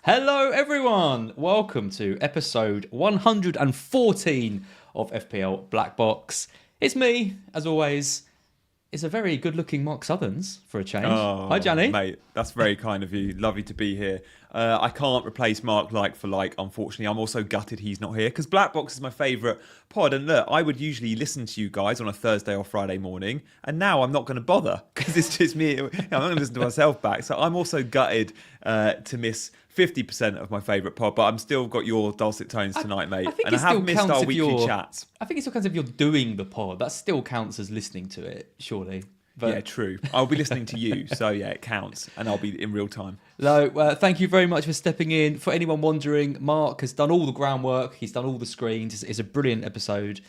Hello, everyone. Welcome to episode 114 of FPL BlackBox. It's me, as always. It's a very good-looking Mark Southerns for a change. Oh, Hi, Gianni. mate, that's very kind of you. Lovely to be here. I can't replace Mark like for like, unfortunately. I'm also gutted he's not here because BlackBox is my favourite pod. And look, I would usually listen to you guys on a Thursday or Friday morning. And now I'm not going to bother because it's just me. I'm not going to listen to myself back. So I'm also gutted to miss 50% of my favourite pod. But I'm still got your dulcet tones tonight, mate. And I have missed our weekly chats. I think it still counts if you're doing the pod. That still counts as listening to it, surely. But... yeah, true. I'll be listening to you, so yeah, it counts, and I'll be in real time. No, thank you very much for stepping in. For anyone wondering, Mark has done all the groundwork. He's done all the screens. It's a brilliant episode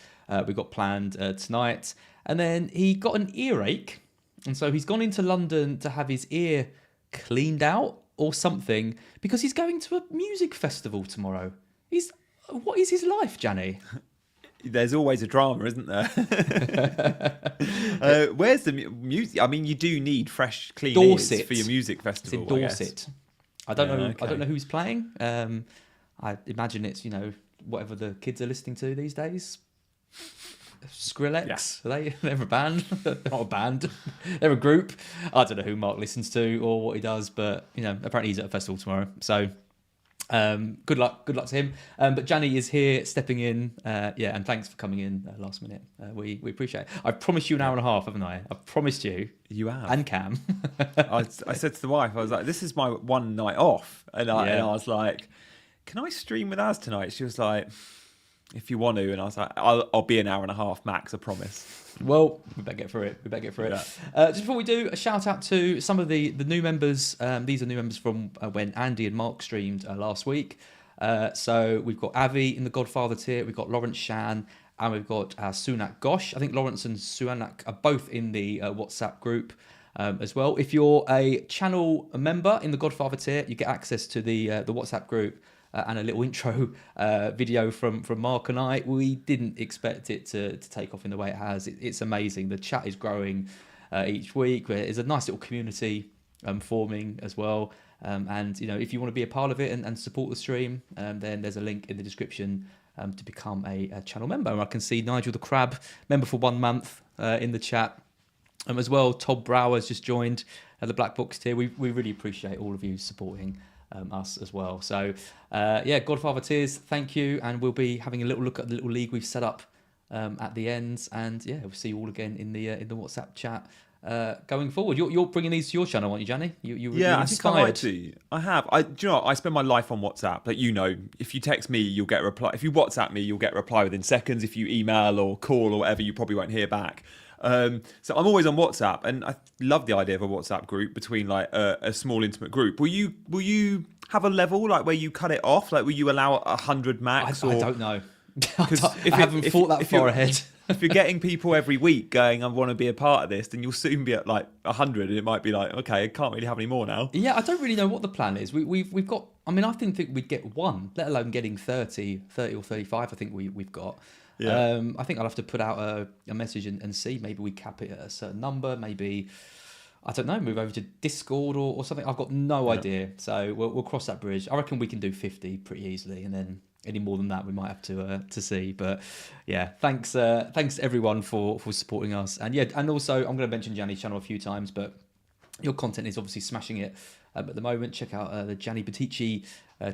we've got planned tonight. And then he got an earache, and so he's gone into London to have his ear cleaned out or something because he's going to a music festival tomorrow. What is his life, Gianni? There's always a drama, isn't there? Where's the music? I mean, you do need fresh, clean ears for your music festival. It's in Dorset. I don't know. Okay. I don't know who's playing. I imagine it's whatever the kids are listening to these days. Skrillex. Yeah. They're a band. Not a band. They're a group. I don't know who Mark listens to or what he does, but apparently he's at a festival tomorrow. So. Good luck to him. But Gianni is here, stepping in. And thanks for coming in last minute. We appreciate it. I've promised you an hour and a half, haven't I? I've promised you. You have. And Cam. I said to the wife, I was like, this is my one night off. And I was like, can I stream with us tonight? She was like, if you want to. And I was like, I'll be an hour and a half max, I promise. Well, we better get through it. Yeah. Just before we do, a shout out to some of the new members. These are new members from when Andy and Mark streamed last week. So we've got Avi in the Godfather tier. We've got Lawrence Shan. And we've got Sunak Gosh. I think Lawrence and Sunak are both in the WhatsApp group as well. If you're a channel member in the Godfather tier, you get access to the WhatsApp group. And a little intro video from Mark and I. We didn't expect it to take off in the way it has. It's amazing. The chat is growing each week. There's a nice little community forming as well. And if you want to be a part of it and support the stream, then there's a link in the description to become a channel member. And I can see Nigel the Crab, member for 1 month in the chat. As well, Todd Brower's just joined the Black Box tier. We really appreciate all of you supporting us as well. So Godfather tiers, thank you, and we'll be having a little look at the little league we've set up at the end, and we'll see you all again in the WhatsApp chat going forward. You're bringing these to your channel, aren't you, Gianni? You're inspired. I have. Do you know what? I spend my life on WhatsApp. Like, if you text me, you'll get a reply. If you WhatsApp me, you'll get a reply within seconds. If you email or call or whatever, you probably won't hear back. So I'm always on WhatsApp, and I love the idea of a WhatsApp group between like a small intimate group. Will you have a level like where you cut it off? Like, will you allow 100 max? I don't know. I haven't thought that far ahead. If you're getting people every week going, I want to be a part of this, then you'll soon be at like 100, and it might be like, okay, I can't really have any more now. Yeah, I don't really know what the plan is. We've got. I mean, I didn't think we'd get one, let alone getting 30 or 35. I think we've got. Yeah. I think I'll have to put out a message and see. Maybe we cap it at a certain number. Maybe, I don't know, move over to Discord or something. I've got no idea. So we'll cross that bridge. I reckon we can do 50 pretty easily, and then any more than that we might have to see. But yeah, thanks everyone for supporting us. And also I'm going to mention Gianni's channel a few times, but your content is obviously smashing it at the moment. Check out the Gianni Batici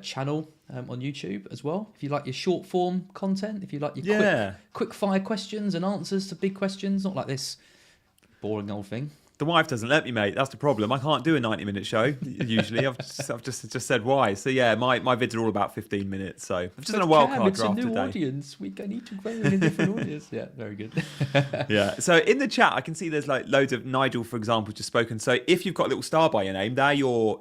channel on YouTube as well. If you like your short form content, if you like your quick fire questions and answers to big questions, not like this boring old thing. The wife doesn't let me, mate. That's the problem. I can't do a 90-minute show usually. I've just said why. So yeah, my vids are all about 15 minutes. So I've just done a wildcard draft today. It's a new audience. We need to grow in a different audience. Yeah, very good. Yeah. So in the chat, I can see there's like loads of Nigel, for example, just spoken. So if you've got a little star by your name, they're your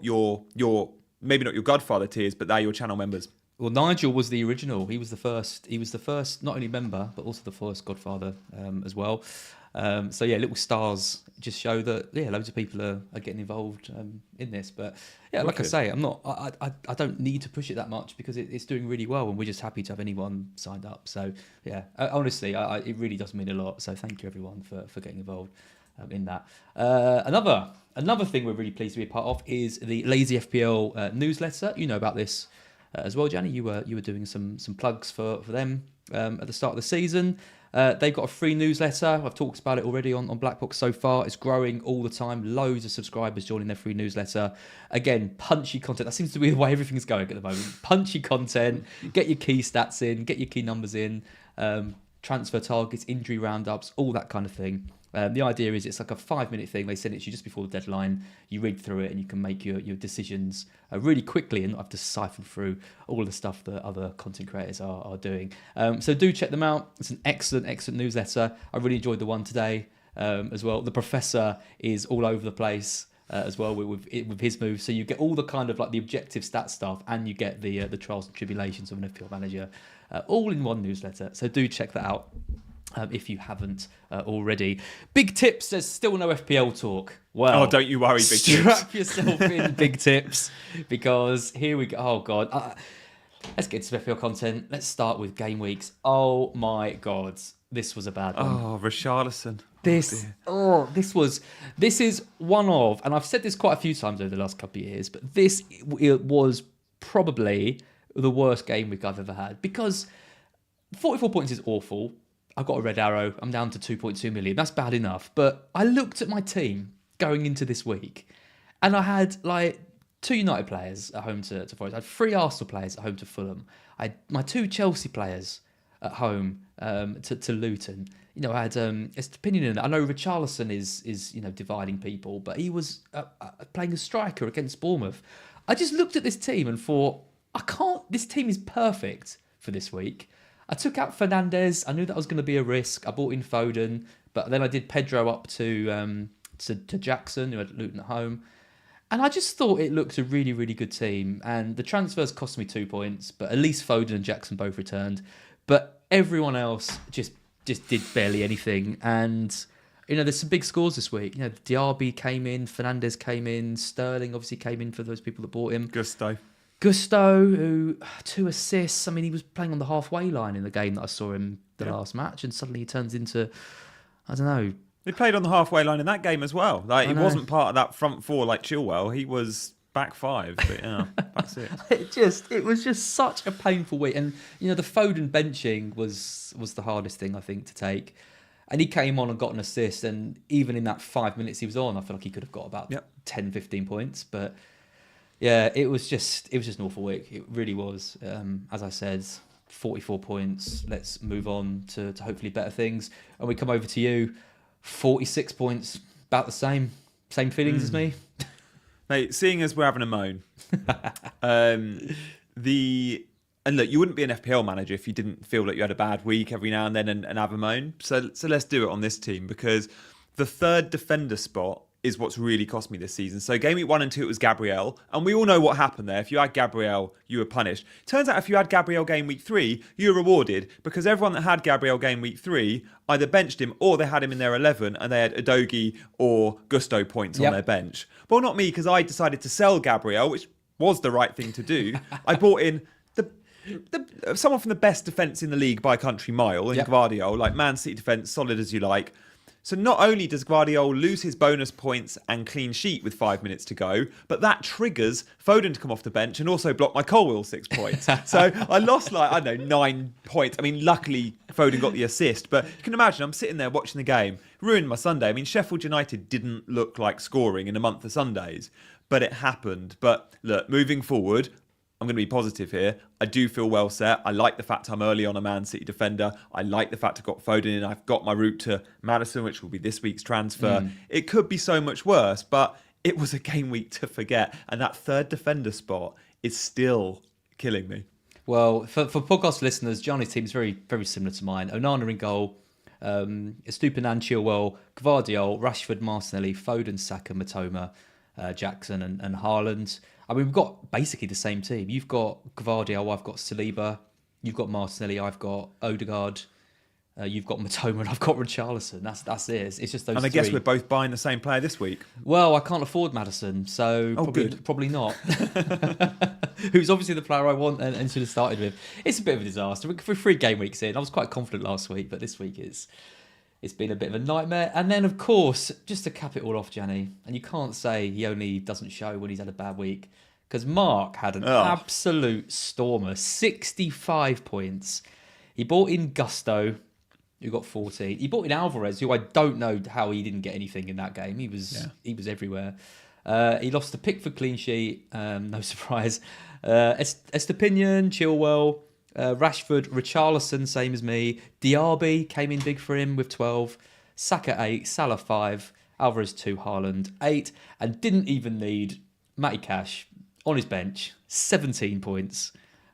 maybe not your Godfather tiers, but they're your channel members. Well, Nigel was the original. He was the first, not only member, but also the first Godfather as well. So yeah, little stars just show that loads of people are getting involved in this. But yeah, like I say, I don't need to push it that much because it's doing really well, and we're just happy to have anyone signed up. So yeah, honestly, it really does mean a lot. So thank you everyone for getting involved in that. Another thing we're really pleased to be a part of is the Lazy FPL newsletter. You know about this as well, Gianni. You were doing some plugs for them at the start of the season. They've got a free newsletter. I've talked about it already on BlackBox so far. It's growing all the time. Loads of subscribers joining their free newsletter. Again, punchy content. That seems to be the way everything's going at the moment. Punchy content. Get your key stats in. Get your key numbers in. Transfer targets, injury roundups, all that kind of thing. The idea is it's like a 5-minute thing. They send it to you just before the deadline. You read through it and you can make your decisions really quickly and not have to siphon through all of the stuff that other content creators are doing. So do check them out. It's an excellent newsletter. I really enjoyed the one today as well. The professor is all over the place as well with his moves. So you get all the kind of like the objective stat stuff and you get the trials and tribulations of an FPL manager all in one newsletter. So do check that out. If you haven't already. Big tips, there's still no FPL talk. Well, don't you worry, big tips. Strap yourself in, big tips, because here we go. Oh, God. Let's get to FPL content. Let's start with game weeks. Oh, my God. This was a bad one. Oh, Richarlison. This is one of, and I've said this quite a few times over the last couple of years, but it was probably the worst game week I've ever had, because 44 points is awful. I've got a red arrow. I'm down to 2.2 million. That's bad enough. But I looked at my team going into this week and I had like 2 United players at home to Forest. I had 3 Arsenal players at home to Fulham. I had my 2 Chelsea players at home to Luton. You know, I had opinion in that. I know Richarlison is dividing people, but he was playing a striker against Bournemouth. I just looked at this team and thought, this team is perfect for this week. I took out Fernandes. I knew that was going to be a risk. I bought in Foden, but then I did Pedro up to Jackson, who had Luton at home. And I just thought it looked a really, really good team. And the transfers cost me 2 points, but at least Foden and Jackson both returned. But everyone else just did barely anything. And, there's some big scores this week. Diaby came in, Fernandes came in, Sterling obviously came in for those people that bought him. Gusto, who 2 assists. I mean, he was playing on the halfway line in the game that I saw him last match, and suddenly he turns into, I don't know. He played on the halfway line in that game as well. Like, he wasn't part of that front 4 like Chilwell. He was back 5, but yeah, that's it. It was just such a painful week, and the Foden benching was the hardest thing I think to take. And he came on and got an assist, and even in that 5 minutes he was on, I feel like he could have got about 10, 15 points, but. Yeah, it was just an awful week. It really was. As I said, 44 points. Let's move on to hopefully better things. And we come over to you, 46 points, about the same feelings as me. Mate, seeing as we're having a moan, and look, you wouldn't be an FPL manager if you didn't feel like you had a bad week every now and then and have a moan. So let's do it on this team, because the 3rd defender spot is what's really cost me this season. So game week 1 and 2, it was Gabriel. And we all know what happened there. If you had Gabriel, you were punished. Turns out if you had Gabriel game week 3, you were rewarded, because everyone that had Gabriel game week 3 either benched him or they had him in their 11 and they had Udogie or Gusto points on their bench. Well, not me, because I decided to sell Gabriel, which was the right thing to do. I bought in someone from the best defence in the league by a country mile in Gvardiol, like Man City defence, solid as you like. So not only does Gvardiol lose his bonus points and clean sheet with 5 minutes to go, but that triggers Foden to come off the bench and also block my Colwill 6 points. So I lost 9 points. I mean, luckily Foden got the assist, but you can imagine I'm sitting there watching the game, ruined my Sunday. I mean, Sheffield United didn't look like scoring in a month of Sundays, but it happened. But look, moving forward, I'm going to be positive here. I do feel well set. I like the fact I'm early on a Man City defender. I like the fact I've got Foden in. I've got my route to Maddison, which will be this week's transfer. It could be so much worse, but it was a game week to forget. And that 3rd defender spot is still killing me. Well, for podcast listeners, Gianni's team is very, very similar to mine. Onana in goal, Estupinan, Chilwell, Gvardiol, Rashford, Martinelli, Foden, Saka, Matoma, Jackson and Haaland. I mean, we've got basically the same team. You've got Gvardiol, I've got Saliba. You've got Martinelli, I've got Odegaard. You've got Matoma and I've got Richarlison. That's it. It's just those 3. And I guess we're both buying the same player this week. Well, I can't afford Maddison, so probably not. Who's obviously the player I want and should have started with. It's a bit of a disaster. We're 3 game weeks in. I was quite confident last week, but this week It's been a bit of a nightmare. And then, of course, just to cap it all off, Gianni, and you can't say he only doesn't show when he's had a bad week, because Mark had an absolute stormer, 65 points. He bought in Gusto, who got 14. He bought in Alvarez, who I don't know how he didn't get anything in that game. He was everywhere. He lost the Pickford clean sheet, no surprise. Estepinian, Chilwell, Rashford, Richarlison, same as me. Diaby came in big for him with 12. Saka 8, Salah 5, Alvarez 2, Haaland 8, and didn't even need Matty Cash on his bench, 17 points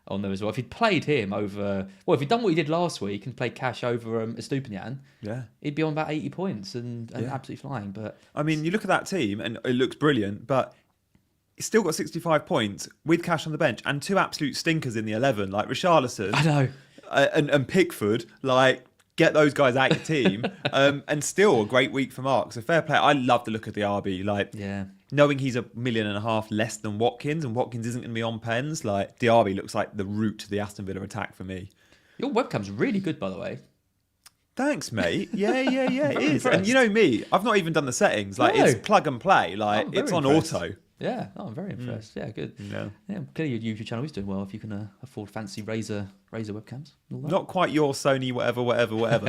on there as well. If he'd played him over, if he'd done what he did last week and played Cash over Estupinian, he'd be on about 80 points and absolutely flying. But I mean, you look at that team and it looks brilliant, but he's still got 65 points with Cash on the bench and 2 absolute stinkers in the 11, like Richarlison. I know. And Pickford, like, get those guys out of your team. And still a great week for Mark. So fair play. I love the look of the RB. Like, knowing he's $1.5 million less than Watkins, and Watkins isn't going to be on pens, like, Diaby looks like the root to the Aston Villa attack for me. Your webcam's really good, by the way. Thanks, mate. Yeah, it is. And you know me, I've not even done the settings. Like, it's plug and play. Like, it's on auto. Yeah, I'm very impressed. Yeah, good. Yeah, clearly your YouTube channel is doing well if you can afford fancy Razer webcams. Not quite your Sony whatever,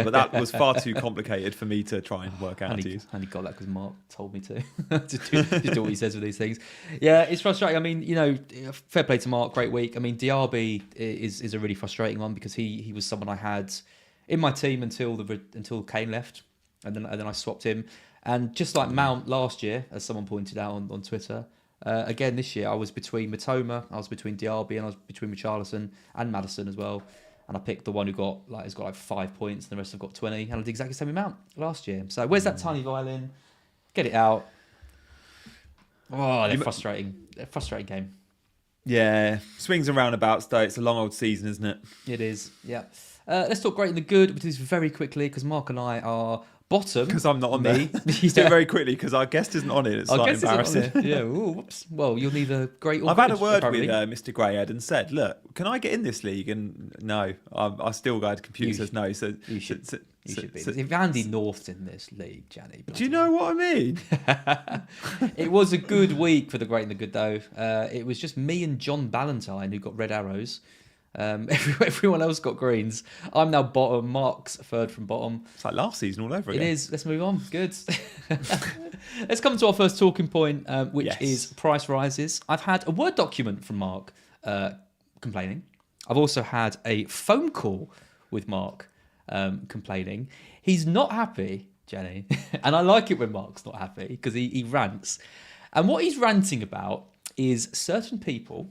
but that was far too complicated for me to try and work out how to use. I only got that because Mark told me to. Just do what he says with these things. Yeah, it's frustrating. I mean, fair play to Mark, great week. I mean, Diaby is a really frustrating one because he was someone I had in my team until Kane left, and then I swapped him. And just like Mount last year, as someone pointed out on Twitter, again this year I was between Matoma, I was between Diaby, and I was between Richarlison and Maddison as well. And I picked the one who has got 5 points, and the rest have got 20. And I did exactly the same amount last year. So where's that tiny violin? Get it out. Oh, they're frustrating. They're a frustrating game. Yeah, swings and roundabouts though. It's a long old season, isn't it? It is. Yeah. Let's talk great and the good. We'll do this very quickly because Mark and I are bottom. Because I'm not on there. Let's do it very quickly because our guest isn't on it. It's slightly embarrassing. Yeah, ooh, whoops. Well, you'll need a great or I've had a word with Mr. Greyhead and said, look, can I get in this league? And no, I still got computer says no. So you should be. If Andy North's in this league, Gianni. Do you know what I mean? It was a good week for the great and the good, though. It was just me and John Ballantyne who got red arrows. Everyone else got greens. I'm now bottom. Mark's third from bottom. It's like last season all over again. It is. Let's move on. Good. Let's come to our first talking point, which is price rises. I've had a Word document from Mark complaining. I've also had a phone call with Mark complaining. He's not happy, Jenny, and I like it when Mark's not happy because he rants. And what he's ranting about is certain people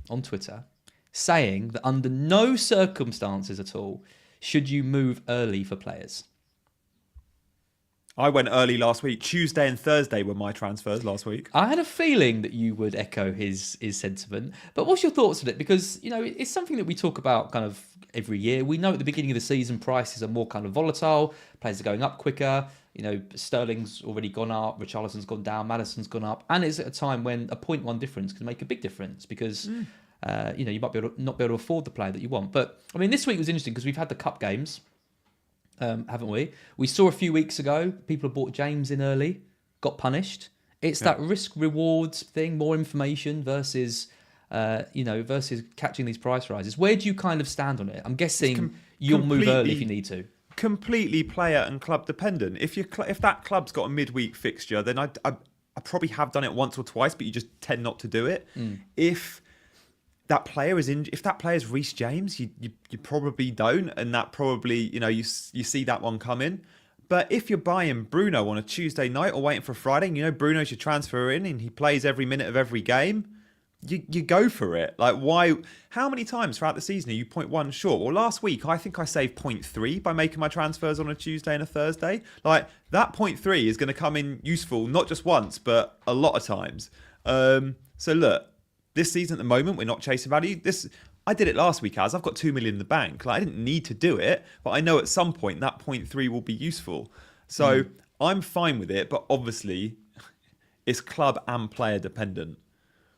on Twitter saying that under no circumstances at all should you move early for players. I went early last week. Tuesday and Thursday were my transfers last week. I had a feeling that you would echo his sentiment. But what's your thoughts on it? Because, it's something that we talk about kind of every year. We know at the beginning of the season prices are more kind of volatile. Players are going up quicker. Sterling's already gone up. Richarlison's gone down. Maddison's gone up. And it's at a time when a 0.1 difference can make a big difference because... you might not be able to afford the player that you want. But, I mean, this week was interesting because we've had the cup games, haven't we? We saw a few weeks ago, people have bought James in early, got punished. It's that risk-rewards thing, more information versus catching these price rises. Where do you kind of stand on it? I'm guessing you'll move early if you need to. Completely player and club dependent. If that club's got a midweek fixture, then I probably have done it once or twice, but you just tend not to do it. If that player is if that player is Reece James, you probably don't, and that probably you see that one coming. But if you're buying Bruno on a Tuesday night or waiting for Friday, and Bruno's your transfer in and he plays every minute of every game, you go for it. Like, why? How many times throughout the season are you 0.1 short? Well, last week I think I saved 0.3 by making my transfers on a Tuesday and a Thursday. Like, that 0.3 is going to come in useful not just once but a lot of times. So look. This season at the moment, we're not chasing value. I did it last week, I've got 2 million in the bank. Like, I didn't need to do it, but I know at some point that 0.3 will be useful. So I'm fine with it, but obviously it's club and player dependent.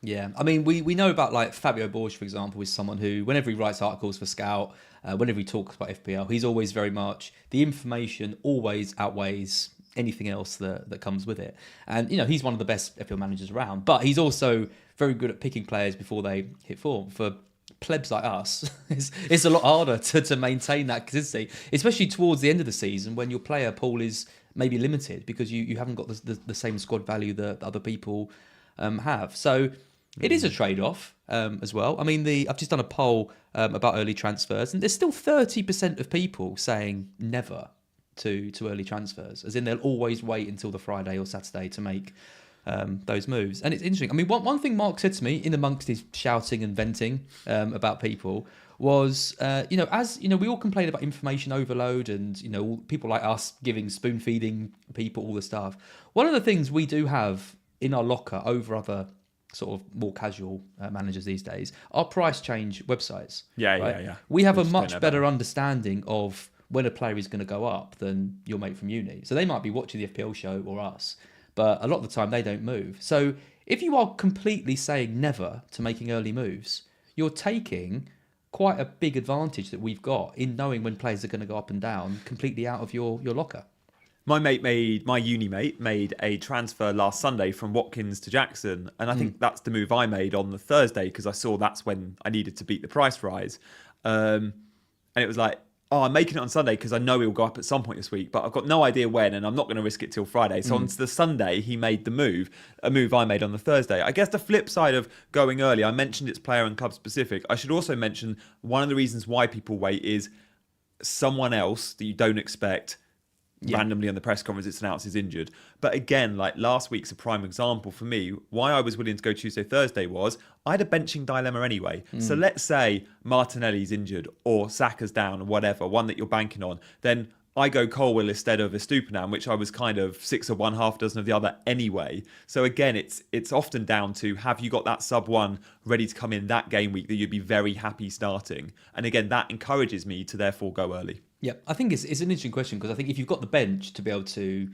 Yeah, I mean, we know about like Fabio Borges, for example, is someone who, whenever he writes articles for Scout, whenever he talks about FPL, he's always very much, the information always outweighs anything else that comes with it. And, he's one of the best FPL managers around, but he's also very good at picking players before they hit form. For plebs like us, it's a lot harder to maintain that consistency, especially towards the end of the season when your player pool is maybe limited because you haven't got the same squad value that other people have. So it is a trade-off as well. I mean, I've just done a poll about early transfers, and there's still 30% of people saying never to early transfers, as in they'll always wait until the Friday or Saturday to make those moves. And it's interesting. I mean, one thing Mark said to me in amongst his shouting and venting about people was, we all complain about information overload and, people like us spoon feeding people all the stuff. One of the things we do have in our locker over other sort of more casual managers these days are price change websites. Yeah. We have a much better understanding of when a player is going to go up than your mate from uni. So they might be watching the FPL show or us, but a lot of the time they don't move. So if you are completely saying never to making early moves, you're taking quite a big advantage that we've got in knowing when players are going to go up and down completely out of your locker. My uni mate made a transfer last Sunday from Watkins to Jackson, and I think that's the move I made on the Thursday because I saw that's when I needed to beat the price rise. And it was like, I'm making it on Sunday because I know he'll go up at some point this week, but I've got no idea when, and I'm not going to risk it till Friday. So on the Sunday, he made a move I made on the Thursday. I guess the flip side of going early, I mentioned it's player and club specific. I should also mention one of the reasons why people wait is someone else that you don't expect randomly on the press conference it's announced is injured. But again, like last week's a prime example for me. Why I was willing to go Tuesday, Thursday was I had a benching dilemma anyway. So let's say Martinelli's injured or Saka's down or whatever, one that you're banking on, then I go Colwill instead of Estupinan, which I was kind of 6 of one, half dozen of the other anyway. So again, it's often down to have you got that sub one ready to come in that game week that you'd be very happy starting. And again, that encourages me to therefore go early. Yeah, I think it's an interesting question because I think if you've got the bench to be able to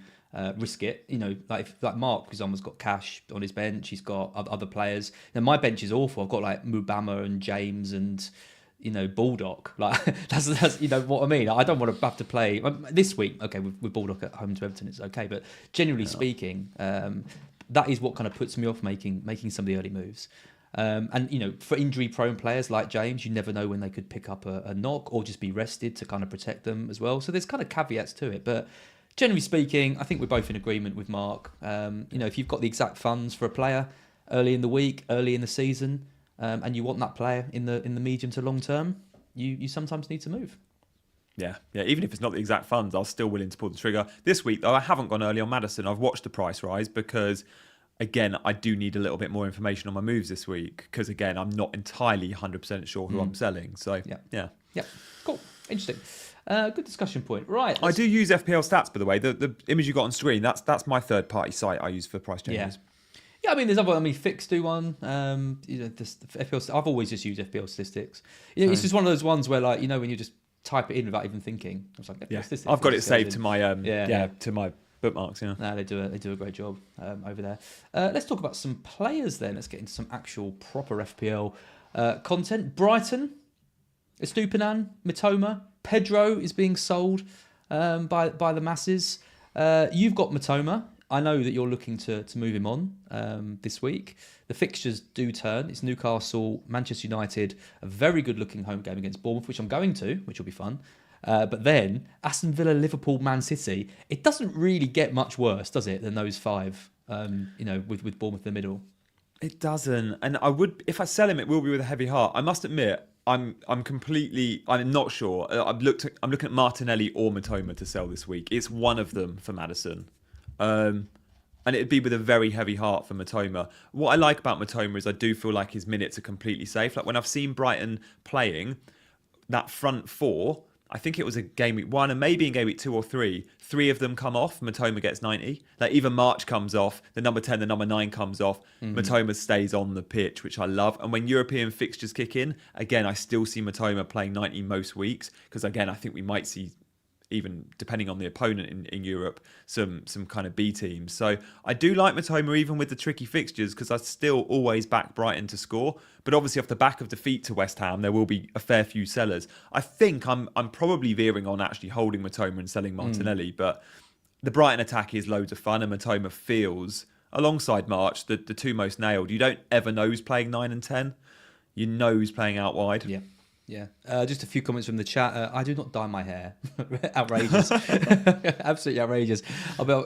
risk it, like Mark, for example, has got Cash on his bench, he's got other players. Now my bench is awful. I've got like Mubama and James and Baldock. Like that's what I mean. I don't want to have to play this week. Okay, with Baldock at home to Everton, it's okay. But generally speaking, that is what kind of puts me off making some of the early moves. And for injury-prone players like James, you never know when they could pick up a knock or just be rested to kind of protect them as well. So there's kind of caveats to it, but generally speaking, I think we're both in agreement with Mark. If you've got the exact funds for a player early in the week, early in the season, and you want that player in the medium to long term, you sometimes need to move. Yeah. Even if it's not the exact funds, I'm still willing to pull the trigger. This week, though, I haven't gone early on Maddison. I've watched the price rise because, again, I do need a little bit more information on my moves this week because, again, I'm not entirely 100% sure who I'm selling. So, yeah. Cool. Interesting. Good discussion point. Right. I do use FPL stats, by the way. The image you got on screen, that's my third-party site I use for price changes. Yeah, I mean, there's other. I mean, Fix do one. FPL. I've always just used FPL statistics. It's just one of those ones where, like, when you just type it in without even thinking. I was like, FPL statistics. I've got it saved to my to my bookmarks. Yeah. No, they do a great job over there. Let's talk about some players then. Let's get into some actual proper FPL content. Brighton, Estupinan, Mitoma, Pedro is being sold by the masses. You've got Mitoma. I know that you're looking to move him on this week. The fixtures do turn. It's Newcastle, Manchester United, a very good-looking home game against Bournemouth, which I'm going to, which will be fun. But then Aston Villa, Liverpool, Man City. It doesn't really get much worse, does it, than those five? With Bournemouth in the middle. It doesn't, and I would, if I sell him, it will be with a heavy heart. I must admit, I'm not sure. I'm looking at Martinelli or Mitoma to sell this week. It's one of them for Maddison. And it'd be with a very heavy heart for Mitoma. What I like about Mitoma is I do feel like his minutes are completely safe. Like when I've seen Brighton playing, that front four, I think it was a game week 1 and maybe in game week 2 or 3, 3 of them come off, Mitoma gets 90. Like even March comes off, the number 10, the number 9 comes off, Mitoma stays on the pitch, which I love. And when European fixtures kick in, again, I still see Mitoma playing 90 most weeks because again, I think we might see even depending on the opponent in Europe, some kind of B teams. So I do like Matoma even with the tricky fixtures because I still always back Brighton to score. But obviously off the back of defeat to West Ham, there will be a fair few sellers. I think I'm probably veering on actually holding Matoma and selling Martinelli, but the Brighton attack is loads of fun and Matoma feels, alongside March, the two most nailed. You don't ever know who's playing 9 and 10. You know who's playing out wide. Yeah. Yeah. Just a few comments from the chat. I do not dye my hair. Outrageous. Absolutely outrageous.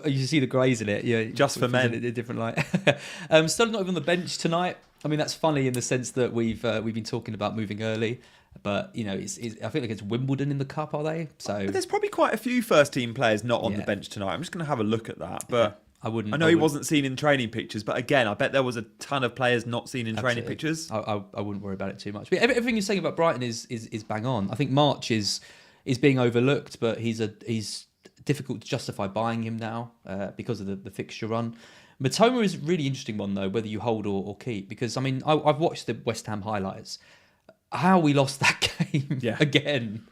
You see the greys in it. Yeah. Just for men. In a different light. Still not even on the bench tonight. I mean, that's funny in the sense that we've been talking about moving early. But, you know, I think like it's Wimbledon in the cup, are they? So but there's probably quite a few first team players not on the bench tonight. I'm just going to have a look at that. But I wouldn't. I know he wasn't seen in training pictures, but again, I bet there was a ton of players not seen in training pictures. I wouldn't worry about it too much. But everything you're saying about Brighton is bang on. I think March is being overlooked, but he's difficult to justify buying him now because of the fixture run. Matoma is a really interesting one though, whether you hold or keep, because I mean I've watched the West Ham highlights. How we lost that game again.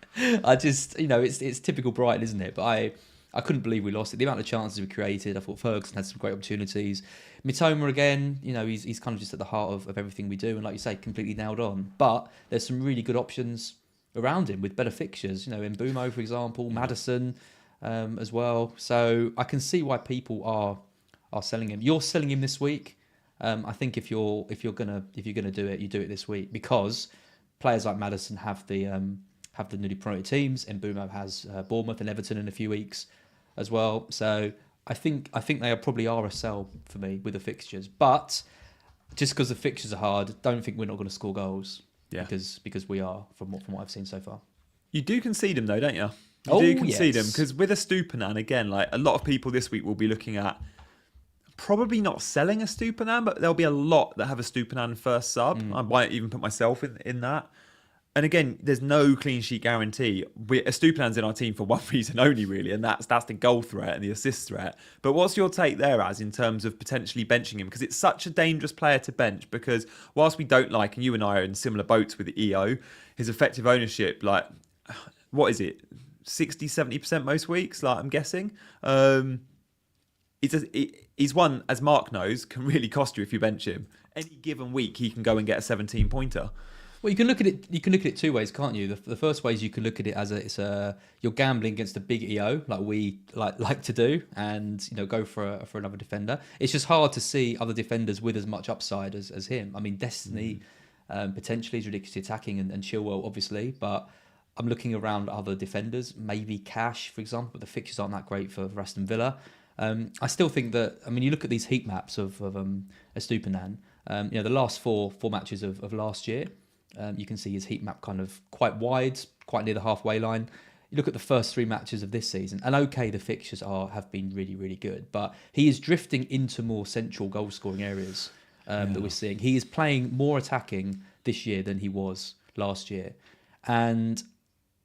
I just, you know, it's typical Brighton, isn't it? But I couldn't believe we lost it. The amount of chances we created, I thought Ferguson had some great opportunities. Mitoma again, you know, he's kind of just at the heart of everything we do. And like you say, completely nailed on. But there's some really good options around him with better fixtures. You know, Mbumo, for example, Maddison as well. So I can see why people are selling him. You're selling him this week. I think if you're gonna do it, you do it this week because players like Maddison have the newly promoted teams. Mbumo has Bournemouth and Everton in a few weeks as well. So I think they probably are a sell for me with the fixtures. But just because the fixtures are hard, don't think we're not going to score goals. Yeah. Because we are from what I've seen so far. You do concede them though, don't you? You do concede them because with a Stupinan, again, like a lot of people this week will be looking at probably not selling a Stupinan, but there'll be a lot that have a Stupinan first sub. I might even put myself in that. And again, there's no clean sheet guarantee. Estupinan's in our team for one reason only, really, and that's the goal threat and the assist threat. But what's your take there, Az, in terms of potentially benching him? Because it's such a dangerous player to bench, because whilst we don't like, and you and I are in similar boats with the EO, his effective ownership, like, what is it, 60, 70% most weeks, like I'm guessing? He's one, as Mark knows, can really cost you if you bench him. Any given week, he can go and get a 17-pointer. Well, you can look at it. You can look at it two ways, can't you? The first way is you can look at it as you're gambling against a big EO, like we like to do, and you know go for another defender. It's just hard to see other defenders with as much upside as him. I mean, Destiny potentially is ridiculously attacking, and Chilwell obviously, but I'm looking around at other defenders, maybe Cash, for example, but the fixtures aren't that great for Aston Villa. I still think that, I mean, you look at these heat maps of Estupinan, you know, the last four matches of last year. You can see his heat map kind of quite wide, quite near the halfway line. You look at the first three matches of this season, and okay, the fixtures have been really, really good, but he is drifting into more central goal-scoring areas that we're seeing. He is playing more attacking this year than he was last year, and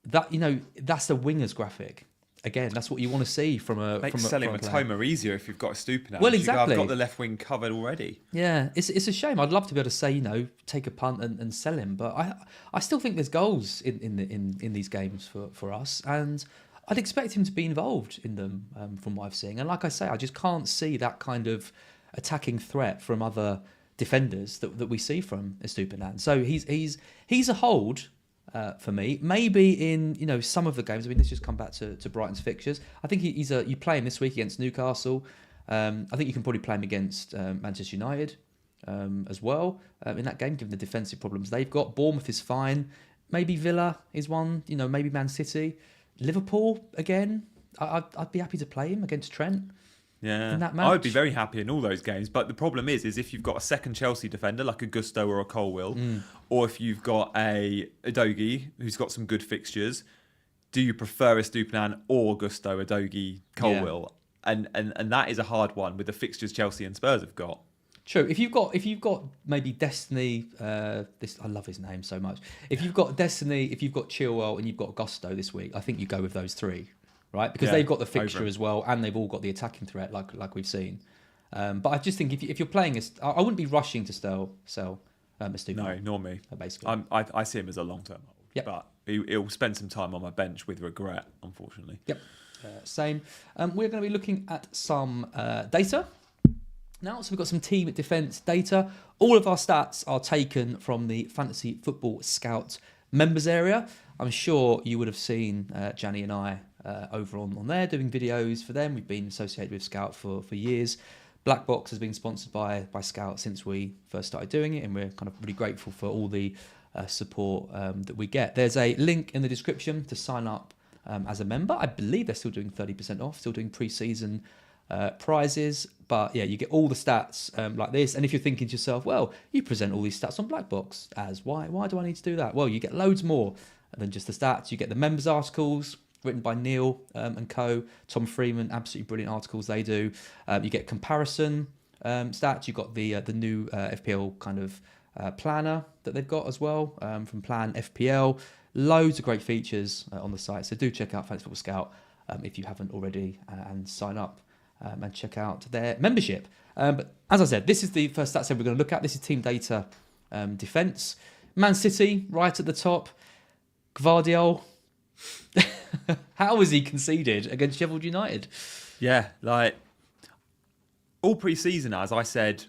that, you know, that's the wingers graphic. Again, that's what you want to see from a makes selling Matoma easier if you've got a Stupinan. Well, exactly. I've got the left wing covered already. Yeah, it's a shame. I'd love to be able to say, you know, take a punt and sell him, but I still think there's goals in these games for us, and I'd expect him to be involved in them from what I've seen. And like I say, I just can't see that kind of attacking threat from other defenders that we see from Estupinan. So he's a hold. For me, maybe in, you know, some of the games. I mean, let's just come back to Brighton's fixtures. I think you play him this week against Newcastle. I think you can probably play him against Manchester United as well in that game, given the defensive problems they've got. Bournemouth is fine. Maybe Villa is one. You know, maybe Man City, Liverpool again. I'd be happy to play him against Trent. Yeah, in that match. I would be very happy in all those games. But the problem is if you've got a second Chelsea defender like a Gusto or a Colwill, or if you've got a Udogie who's got some good fixtures, do you prefer Estupinan or Gusto, Udogie, Colwill? Yeah. And that is a hard one with the fixtures Chelsea and Spurs have got. True. If you've got maybe Destiny, I love his name so much. If you've got Destiny, if you've got Chilwell, and you've got Gusto this week, I think you go with those three. Right, because they've got the fixture as well, and they've all got the attacking threat, like we've seen. But I just think if you're playing, I wouldn't be rushing to sell Estupinan. No, nor me. Basically, I see him as a long-term hold. Yep. But he'll spend some time on my bench with regret, unfortunately. Yep, same. We're going to be looking at some data now. So we've got some team defence data. All of our stats are taken from the Fantasy Football Scout members area. I'm sure you would have seen Gianni and I over on there doing videos for them. We've been associated with Scout for years. BlackBox has been sponsored by Scout since we first started doing it, and we're kind of really grateful for all the support that we get. There's a link in the description to sign up as a member. I believe they're still doing 30% off, still doing pre-season prizes. But yeah, you get all the stats like this. And if you're thinking to yourself, well, you present all these stats on BlackBox as why do I need to do that? Well, you get loads more than just the stats. You get the members articles written by Neil and co. Tom Freeman, absolutely brilliant articles they do. You get comparison stats. You've got the new FPL kind of planner that they've got as well from Plan FPL. Loads of great features on the site. So do check out Fantasy Football Scout if you haven't already and sign up and check out their membership. But as I said, this is the first stats we're going to look at. This is team data defence. Man City right at the top. Gvardiol. How was he conceded against Sheffield United? Yeah, like all pre-season, as I said,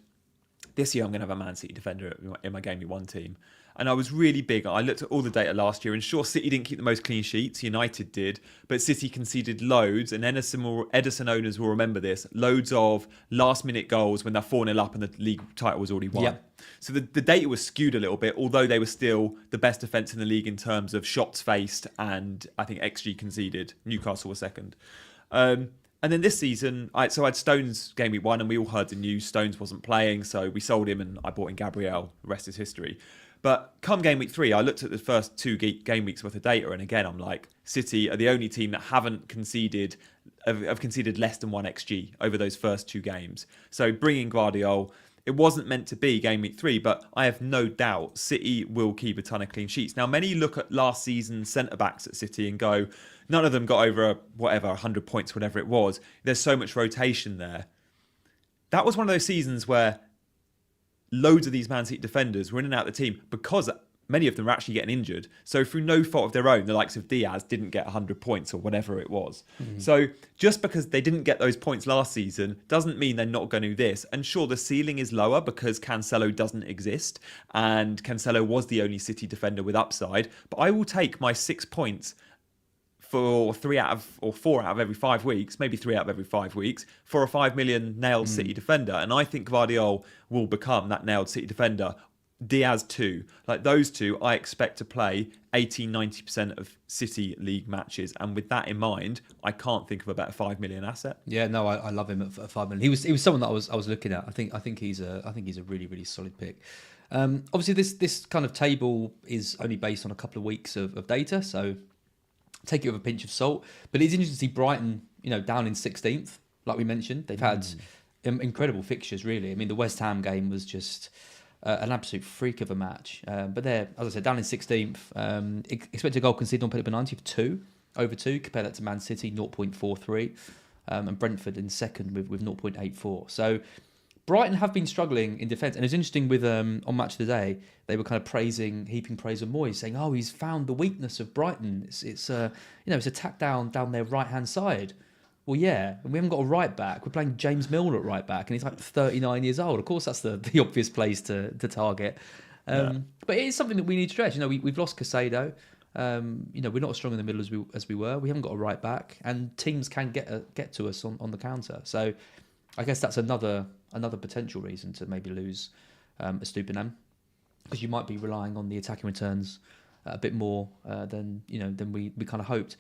this year I'm going to have a Man City defender in my Gameweek 1 team. And I was really big. I looked at all the data last year, and sure, City didn't keep the most clean sheets. United did. But City conceded loads, and Edison owners will remember this, loads of last-minute goals when they're 4-0 up and the league title was already won. Yep. So the data was skewed a little bit, although they were still the best defence in the league in terms of shots faced and, I think, XG conceded. Newcastle was second. And then this season, I had Stones Gameweek 1, and we all heard the news. Stones wasn't playing, so we sold him, and I bought in Gabriel. The rest is history. But come Gameweek 3, I looked at the first 2 game weeks worth of data, and again, I'm like, City are the only team that have conceded less than 1 XG over those first 2 games. So bringing Gvardiol, it wasn't meant to be Gameweek 3, but I have no doubt City will keep a ton of clean sheets. Now, many look at last season's centre-backs at City and go, none of them got over 100 points, whatever it was. There's so much rotation there. That was one of those seasons where loads of these Man City defenders were in and out of the team because many of them were actually getting injured. So through no fault of their own, the likes of Diaz didn't get 100 points or whatever it was. Mm-hmm. So just because they didn't get those points last season doesn't mean they're not going to do this. And sure, the ceiling is lower because Cancelo doesn't exist. And Cancelo was the only City defender with upside. But I will take my 6 points for 4 out of every 5 weeks, maybe 3 out of every 5 weeks, for a 5 million nailed City defender. And I think Gvardiol will become that nailed City defender. Diaz too. Like those two, I expect to play 80-90% of City League matches. And with that in mind, I can't think of a better 5 million asset. Yeah, no, I love him at 5 million. He was someone that I was looking at. I think he's a really, really solid pick. Obviously, this kind of table is only based on a couple of weeks of data, so take it with a pinch of salt. But it's interesting to see Brighton, down in 16th, like we mentioned. They've had incredible fixtures, really. I mean, the West Ham game was just an absolute freak of a match. But they're, as I said, down in 16th. Expected goal conceded on penalty penalty of over 2. Compare that to Man City, 0.43. And Brentford in second with 0.84. So Brighton have been struggling in defence. And it's interesting with on Match of the Day, they were kind of heaping praise on Moyes, saying, "Oh, he's found the weakness of Brighton. It's attack down their right hand side." Well, yeah, and we haven't got a right back. We're playing James Milner at right back, and he's like 39 years old. Of course, that's the obvious place to target. But it is something that we need to address. We've lost Casado. We're not as strong in the middle as we were. We haven't got a right back, and teams can get to us on the counter. So I guess that's another potential reason to maybe lose Estupiñán, because you might be relying on the attacking returns a bit more than we kind of hoped.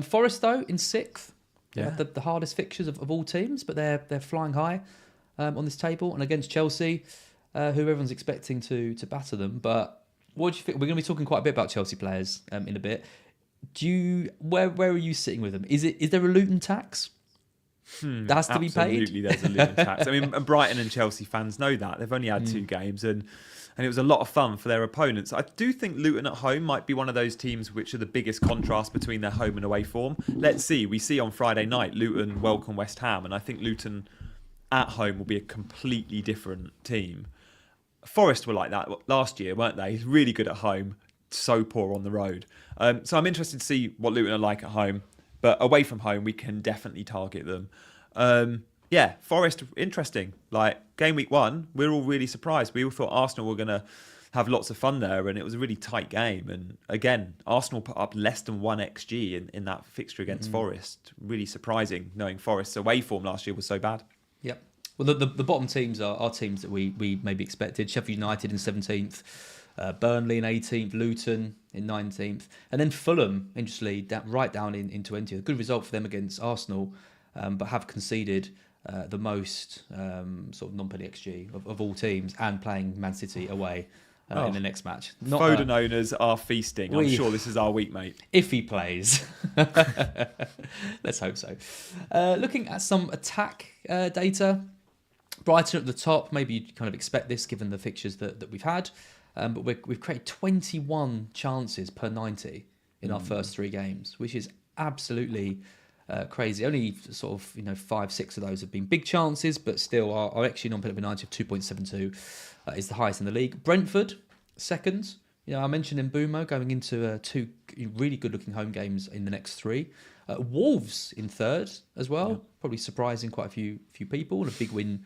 Forest though in 6th, the hardest fixtures of all teams, but they're flying high on this table, and against Chelsea, who everyone's expecting to batter them. But what do you think? We're going to be talking quite a bit about Chelsea players in a bit. Where are you sitting with them? Is there a Luton tax? That has to be paid. Absolutely, there's a Luton tax. I mean, Brighton and Chelsea fans know that. They've only had 2 games, and it was a lot of fun for their opponents. I do think Luton at home might be one of those teams which are the biggest contrast between their home and away form. Let's see. We see on Friday night Luton welcome West Ham, and I think Luton at home will be a completely different team. Forest were like that last year, weren't they? He's really good at home. so poor on the road. So I'm interested to see what Luton are like at home. But away from home, we can definitely target them. Forest, interesting. Like, game week 1, we're all really surprised. We all thought Arsenal were going to have lots of fun there, and it was a really tight game. And again, Arsenal put up less than 1 XG in that fixture against Forest. Really surprising, knowing Forest's away form last year was so bad. Yep. Well, the bottom teams are teams that we maybe expected. Sheffield United in 17th, Burnley in 18th, Luton in 19th, and then Fulham, interestingly, right down in 20th. A good result for them against Arsenal, but have conceded the most sort of non-penalty XG of all teams, and playing Man City away in the next match. Foden owners are feasting. I'm sure this is our week, mate. If he plays. Let's hope so. Looking at some attack data, Brighton at the top. Maybe you'd kind of expect this given the fixtures that we've had. But we've created 21 chances per 90 in our first 3 games, which is absolutely crazy. Only sort of 5-6 of those have been big chances, but still our XG non-penalty 90 of 2.72 is the highest in the league. Brentford second. I mentioned Mbeumo going into 2 really good-looking home games in the next 3. Wolves in third as well, probably surprising quite a few people, and a big win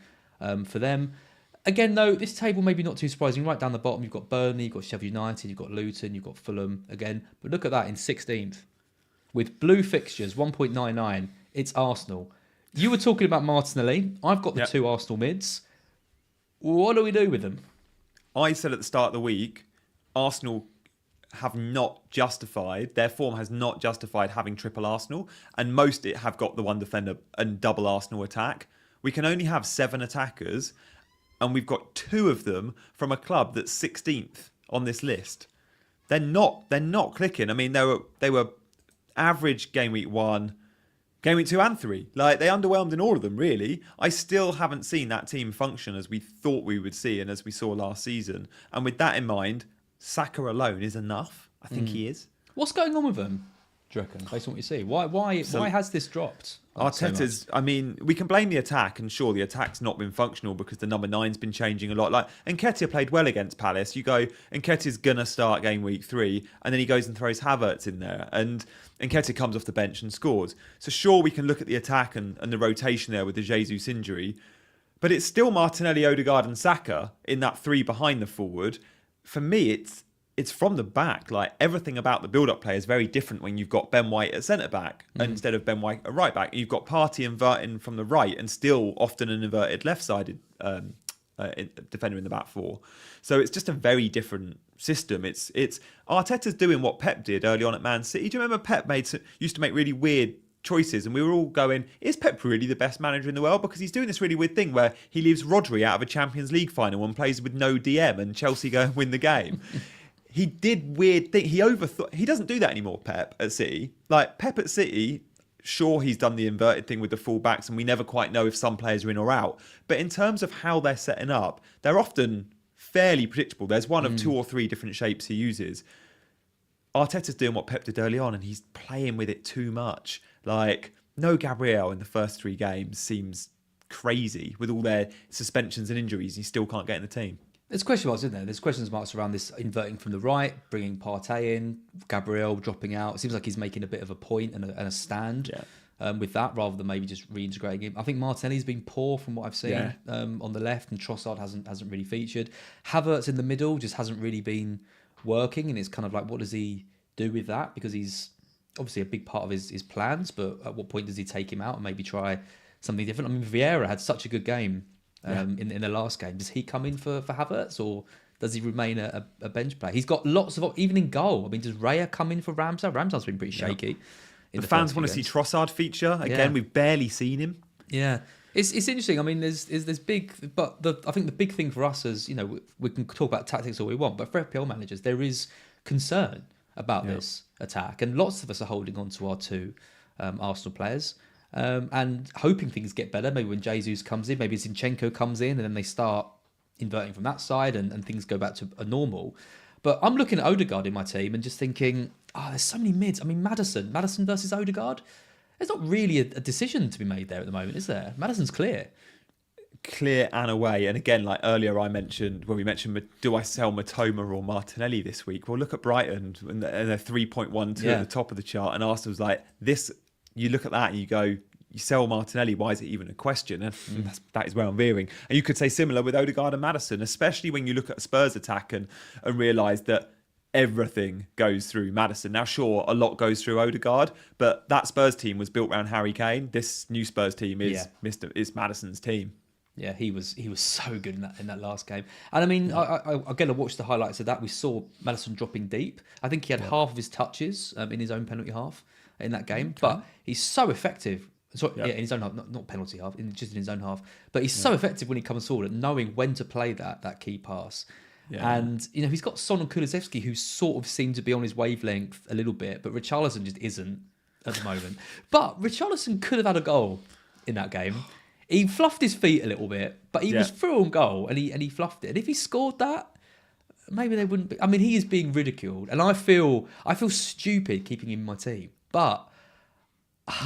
for them. Again, though, this table maybe not too surprising. Right down the bottom, you've got Burnley, you've got Sheffield United, you've got Luton, you've got Fulham again. But look at that in 16th. With blue fixtures, 1.99, it's Arsenal. You were talking about Martinelli. I've got the 2 Arsenal mids. What do we do with them? I said at the start of the week, Arsenal have not justified, their form has not justified having triple Arsenal, and most have got the one defender and double Arsenal attack. We can only have 7 attackers, and we've got 2 of them from a club that's 16th on this list. They're not clicking. I mean, they were average game week 1, game week 2 and 3. Like, they underwhelmed in all of them, really. I still haven't seen that team function as we thought we would see and as we saw last season. And with that in mind, Saka alone is enough. I think he is. What's going on with them, do you reckon, based on what you see? Why has this dropped? Arteta's, So I mean, we can blame the attack, and sure, the attack's not been functional because the number 9's been changing a lot. Like, Nketiah played well against Palace. You go, Nketiah's going to start game week 3, and then he goes and throws Havertz in there, and Nketiah comes off the bench and scores. So sure, we can look at the attack and the rotation there with the Jesus injury, but it's still Martinelli, Odegaard and Saka in that 3 behind the forward. For me, it's from the back. Like, everything about the build-up play is very different when you've got Ben White at centre-back instead of Ben White at right-back. You've got Partey inverting from the right and still often an inverted left-sided defender in the back 4. So it's just a very different system. It's Arteta's doing what Pep did early on at Man City. Do you remember Pep used to make really weird choices, and we were all going, is Pep really the best manager in the world? Because he's doing this really weird thing where he leaves Rodri out of a Champions League final and plays with no DM, and Chelsea go and win the game. He did weird things. He overthought. He doesn't do that anymore, Pep, at City. Like, Pep at City, sure, he's done the inverted thing with the full-backs, and we never quite know if some players are in or out. But in terms of how they're setting up, they're often fairly predictable. There's one of 2 or 3 different shapes he uses. Arteta's doing what Pep did early on, and he's playing with it too much. Like, no Gabriel in the first 3 games seems crazy. With all their suspensions and injuries, he still can't get in the team. There's question marks, isn't there? There's question marks around this inverting from the right, bringing Partey in, Gabriel dropping out. It seems like he's making a bit of a point and a stand with that, rather than maybe just reintegrating him. I think Martinelli's been poor from what I've seen on the left, and Trossard hasn't really featured. Havertz in the middle just hasn't really been working, and it's kind of like, what does he do with that? Because he's obviously a big part of his plans, but at what point does he take him out and maybe try something different? I mean, Vieira had such a good game in the last game. Does he come in for Havertz, or does he remain a bench player? He's got lots of, even in goal. I mean, does Raya come in for Ramsdale? Ramsdale's been pretty shaky. The fans want to see Trossard feature again. We've barely seen him. Yeah, it's interesting. I mean, there's big, but I think the big thing for us is, we can talk about tactics all we want, but for FPL managers, there is concern about this attack, and lots of us are holding on to our 2 Arsenal players. And hoping things get better. Maybe when Jesus comes in, maybe Zinchenko comes in, and then they start inverting from that side, and things go back to a normal. But I'm looking at Odegaard in my team and just thinking, there's so many mids. I mean, Maddison versus Odegaard. There's not really a decision to be made there at the moment, is there? Maddison's clear. clear and away. And again, like earlier I mentioned, when we mentioned, do I sell Matoma or Martinelli this week? Well, look at Brighton, and they're 3.12 at the top of the chart. And Arsenal's like, this, you look at that and you go, you sell Martinelli, why is it even a question? And that is where I'm veering. And you could say similar with Odegaard and Maddison, especially when you look at a Spurs attack and realise that everything goes through Maddison. Now, sure, a lot goes through Odegaard, but that Spurs team was built around Harry Kane. This new Spurs team is Maddison's team. Yeah, he was so good in that last game. And I mean, I again, I watched the highlights of that. We saw Maddison dropping deep. I think he had half of his touches in his own penalty half in that game. But he's so effective. In his own half, not penalty half, just in his own half. But he's so effective when he comes forward at knowing when to play that key pass. Yeah. And, he's got Son and Kulusevski who sort of seem to be on his wavelength a little bit, but Richarlison just isn't at the moment. But Richarlison could have had a goal in that game. He fluffed his feet a little bit, but he was through on goal and he fluffed it. And if he scored that, maybe they wouldn't be. I mean, he is being ridiculed, and I feel stupid keeping him in my team. But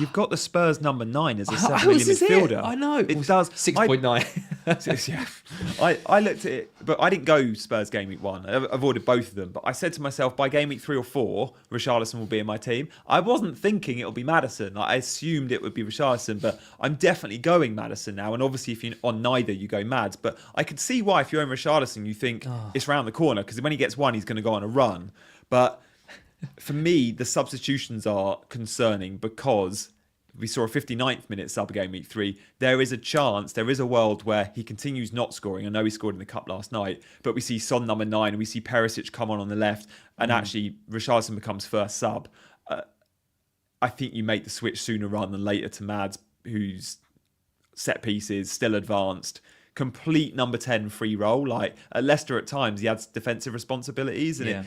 you've got the Spurs number 9 as a 7 million midfielder. I know. It does 6.9. Yeah. I looked at it, but I didn't go Spurs game week 1. I avoided both of them. But I said to myself, by game week 3 or 4, Richarlison will be in my team. I wasn't thinking it'll be Maddison. I assumed it would be Richarlison, but I'm definitely going Maddison now. And obviously, if you're on neither, you go Mads. But I could see why, if you own Richarlison, you think it's round the corner, because when he gets one, he's going to go on a run. But for me, the substitutions are concerning because we saw a 59th minute sub game week 3. There is a chance, there is a world where he continues not scoring. I know he scored in the cup last night, but we see Son number 9 and we see Perisic come on the left, and actually Richarlison becomes first sub. I think you make the switch sooner rather than later to Mads, whose set pieces still advanced. Complete number 10 free role. Like at Leicester at times, he had defensive responsibilities and it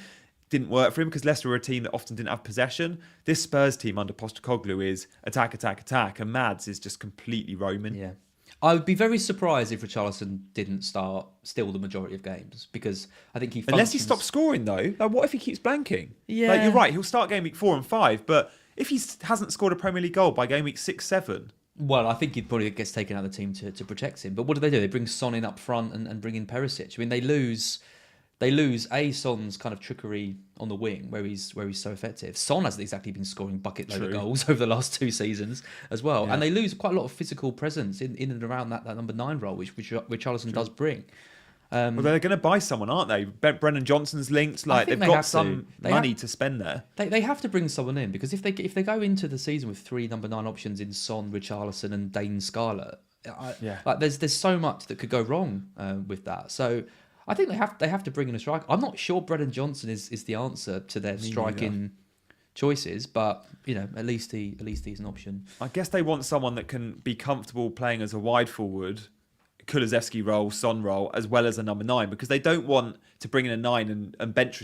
didn't work for him because Leicester were a team that often didn't have possession. This Spurs team under Postecoglou is attack, attack, attack, and Mads is just completely roaming. Yeah. I would be very surprised if Richarlison didn't start still the majority of games, because I think he functions... Unless he stops scoring though. Like, what if he keeps blanking? Yeah. Like, you're right, he'll start game week 4 and 5, but if he hasn't scored a Premier League goal by game week 6, 7... Well, I think he probably gets taken out of the team to protect him. But what do? They bring Son in up front and bring in Perisic. I mean, they lose Son's kind of trickery on the wing where he's so effective. Son hasn't exactly been scoring bucket load of goals over the last 2 seasons as well. Yeah. And they lose quite a lot of physical presence in and around that number 9 role, which Richarlison does bring. Well, they're going to buy someone, aren't they? Brennan Johnson's linked. Like they've got some money to spend there. They have to bring someone in, because if they go into the season with 3 number 9 options in Son, Richarlison, and Dane Scarlett, like there's so much that could go wrong with that. So I think they have to bring in a striker. I'm not sure Brennan Johnson is the answer to their striking choices, but at least he's an option. I guess they want someone that can be comfortable playing as a wide forward, Kulusevski role, Son role, as well as a number 9, because they don't want to bring in a 9 and bench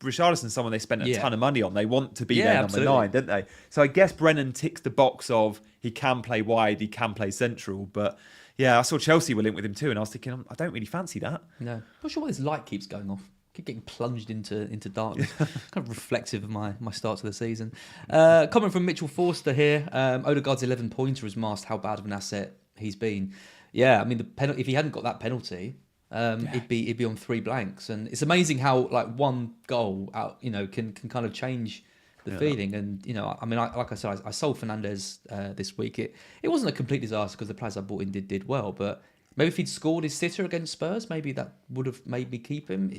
Richarlison's someone they spent a ton of money on. They want to be their number 9, don't they? So I guess Brennan ticks the box of he can play wide, he can play central, but I saw Chelsea were linked with him too, and I was thinking, I don't really fancy that. No, not sure why this light keeps going off. Keep getting plunged into darkness. Kind of reflective of my start to the season. Comment from Mitchell Forster here. Odegaard's 11-pointer has masked how bad of an asset he's been. Yeah, I mean, the penalty. If he hadn't got that penalty, he'd be on 3 blanks, and it's amazing how like one goal out, can kind of change the feeling. And I mean, like I said, I sold Fernandes this week. It wasn't a complete disaster because the players I bought in did well, but maybe if he'd scored his sitter against Spurs, maybe that would have made me keep him.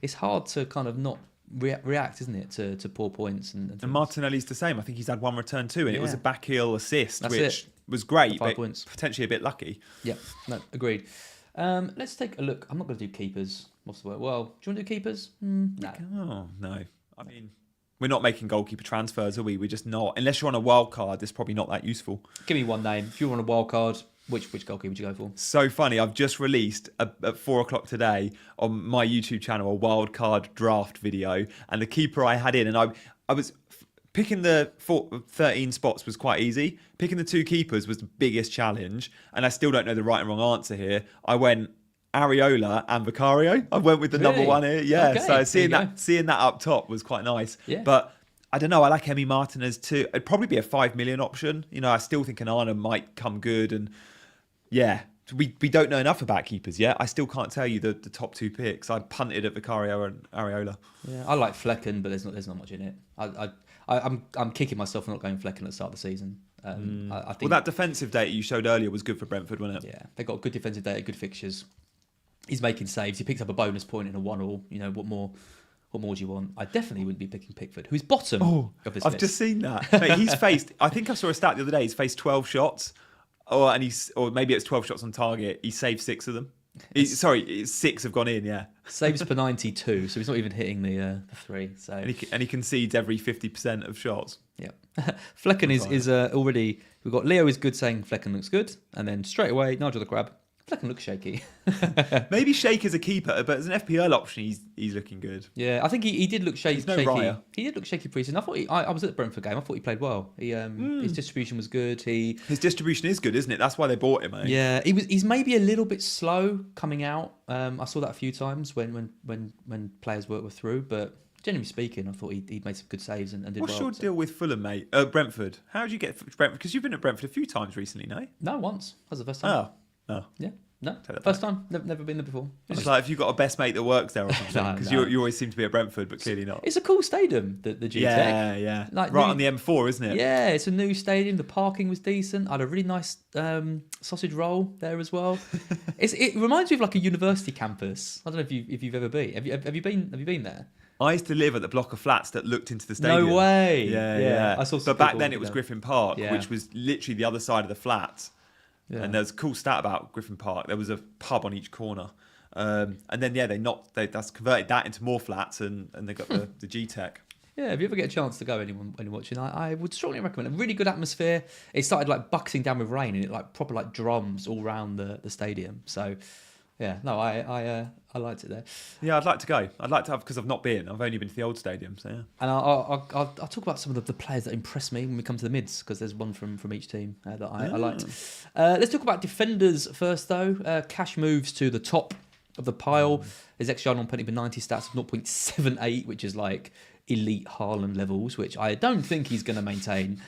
It's hard to kind of not react, isn't it, to poor points and Martinelli's the same. I think he's had 1 return too, and it was a backheel assist, which was great, but 5 points. Potentially a bit lucky. Yeah, no, agreed. Let's take a look. I'm not going to do keepers. What's the word? Well, do you want to do keepers? No. Oh, no. I mean, we're not making goalkeeper transfers, are we? We're just not. Unless you're on a wild card, it's probably not that useful. Give me one name. If you're on a wild card, which goalkeeper would you go for? So funny. I've just released at 4:00 today on my YouTube channel a wild card draft video, and the keeper I had in, and I was picking the 13 spots was quite easy. Picking the 2 keepers was the biggest challenge, and I still don't know the right and wrong answer here. I went Areola and Vicario. I went with the number 1 here. Yeah, okay, so seeing that up top was quite nice. Yeah. But I don't know, I like Emi Martinez too. It'd probably be a 5 million option. I still think an Arna might come good, and we don't know enough about keepers yet. I still can't tell you the top 2 picks. I punted at Vicario and Areola. Yeah, I like Flecken, but there's not much in it. I'm kicking myself for not going Flecken at the start of the season. I think, well, that defensive data you showed earlier was good for Brentford, wasn't it? Yeah, they got good defensive data, good fixtures. He's making saves. He picked up a bonus point in a 1-1. You know, what more do you want? I definitely wouldn't be picking Pickford, who's bottom of this I've list. just seen that. Mate, he's faced, I think I saw a stat the other day, he's faced 12 shots, or maybe it's 12 shots on target. He saved 6 of them. 6 have gone in, yeah. Saves per 92, so he's not even hitting the 3. So and he concedes every 50% of shots. Yeah. Flecken is already, we've got Leo is good saying Flecken looks good, and then straight away, Nigel the Crab, Flecken looks shaky. Maybe shaky as a keeper, but as an FPL option, he's looking good. Yeah, I think he did look shaky. He's no Raya. He did look shaky pre-season. I thought I was at the Brentford game. I thought he played well. His distribution was good. His distribution is good, isn't it? That's why they bought him. Eh? Yeah, he's maybe a little bit slow coming out. I saw that a few times when players were through, but generally speaking, I thought he'd made some good saves and did What's well. your deal with Fulham, mate? Brentford. How did you get Brentford? Because you've been at Brentford a few times recently, no? No, once. That was the first time. Oh. Yeah. No, first time. Never been there before. It's like if you've got a best mate that works there or something. Because you always seem to be at Brentford, but clearly not. It's a cool stadium, the GTEC. Yeah. Like right on the M4, isn't it? Yeah, it's a new stadium. The parking was decent. I had a really nice sausage roll there as well. It reminds me of like a university campus. I don't know if you've ever been. Have you been there? I used to live at the block of flats that looked into the stadium. No way. Yeah. I saw some but back people then it was Griffin Park, which was literally the other side of the flats. Yeah. And there's a cool stat about Griffin Park. There was a pub on each corner. And then, that's converted that into more flats and they got the G-Tech. Yeah, if you ever get a chance to go, anyone watching, I would strongly recommend it. A really good atmosphere. It started like bucketing down with rain and it like proper like drums all around the stadium. So, yeah, no, I liked it there. Yeah, I'd like to go. I'd like to have, because I've not been. I've only been to the old stadium, so yeah. And I'll talk about some of the players that impress me when we come to the mids, because there's one from each team that I liked. Let's talk about defenders first, though. Cash moves to the top of the pile. His XG on penalty per 90 stats of 0.78, which is like elite Haaland levels, which I don't think he's going to maintain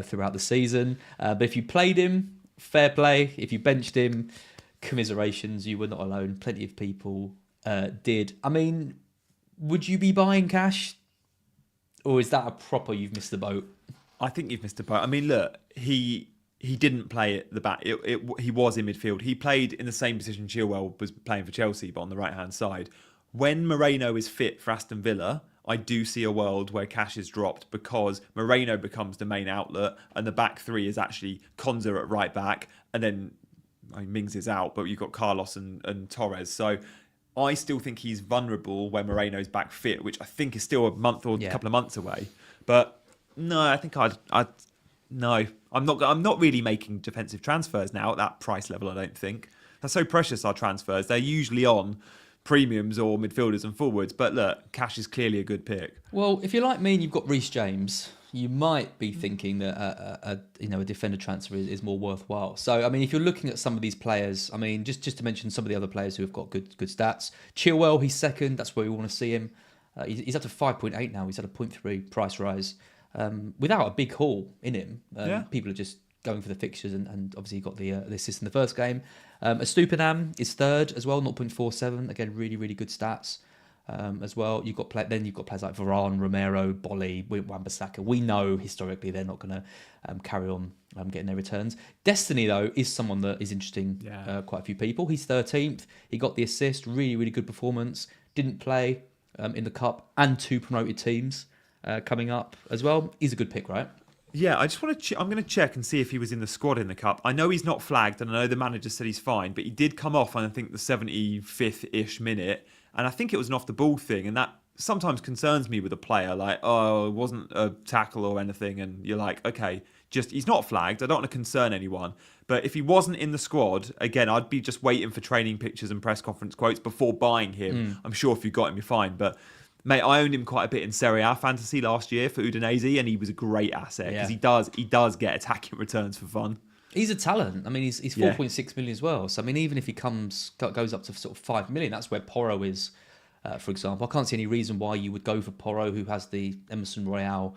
throughout the season. But if you played him, fair play. If you benched him, commiserations, you were not alone. Plenty of people did. I mean, would you be buying Cash? Or is that a proper you've missed the boat? I think you've missed the boat. I mean, look, he didn't play at the back. He was in midfield. He played in the same position Chilwell was playing for Chelsea, but on the right-hand side. When Moreno is fit for Aston Villa, I do see a world where Cash is dropped because Moreno becomes the main outlet and the back three is actually Konza at right back and then Mings is out, but you've got Carlos and Torres. So I still think he's vulnerable when Moreno's back fit, which I think is still a month or a couple of months away. But no, I think no. I'm not really making defensive transfers now at that price level, I don't think. They're so precious, our transfers. They're usually on premiums or midfielders and forwards. But look, Cash is clearly a good pick. Well, if you're like me and you've got Reece James, you might be thinking that a defender transfer is more worthwhile. So, I mean, if you're looking at some of these players, I mean, just to mention some of the other players who have got good stats. Chilwell, he's second. That's where we want to see him. He's up to 5.8 now. He's had a 0.3 price rise without a big haul in him. People are just going for the fixtures and obviously he got the assist in the first game. Estupiñán is third as well, 0.47. Again, really, really good stats. As well, you've got players like Varane, Romero, Bolly, Wan-Bissaka. We know historically they're not going to carry on getting their returns. Destiny, though, is someone that is interesting quite a few people. He's 13th. He got the assist. Really, really good performance. Didn't play in the cup and 2 promoted teams coming up as well. He's a good pick, right? Yeah, I just want to. I'm going to check and see if he was in the squad in the cup. I know he's not flagged, and I know the manager said he's fine, but he did come off on I think the 75th-ish minute. And I think it was an off-the-ball thing, and that sometimes concerns me with a player. Like, oh, it wasn't a tackle or anything, and you're like, okay, he's not flagged. I don't want to concern anyone. But if he wasn't in the squad, again, I'd be just waiting for training pictures and press conference quotes before buying him. I'm sure if you got him, you're fine. But, mate, I owned him quite a bit in Serie A fantasy last year for Udinese, and he was a great asset because he does get attacking returns for fun. He's a talent. I mean, he's 4.6 million as well. So, I mean, even if he goes up to sort of 5 million, that's where Porro is, for example. I can't see any reason why you would go for Porro, who has the Emerson Royale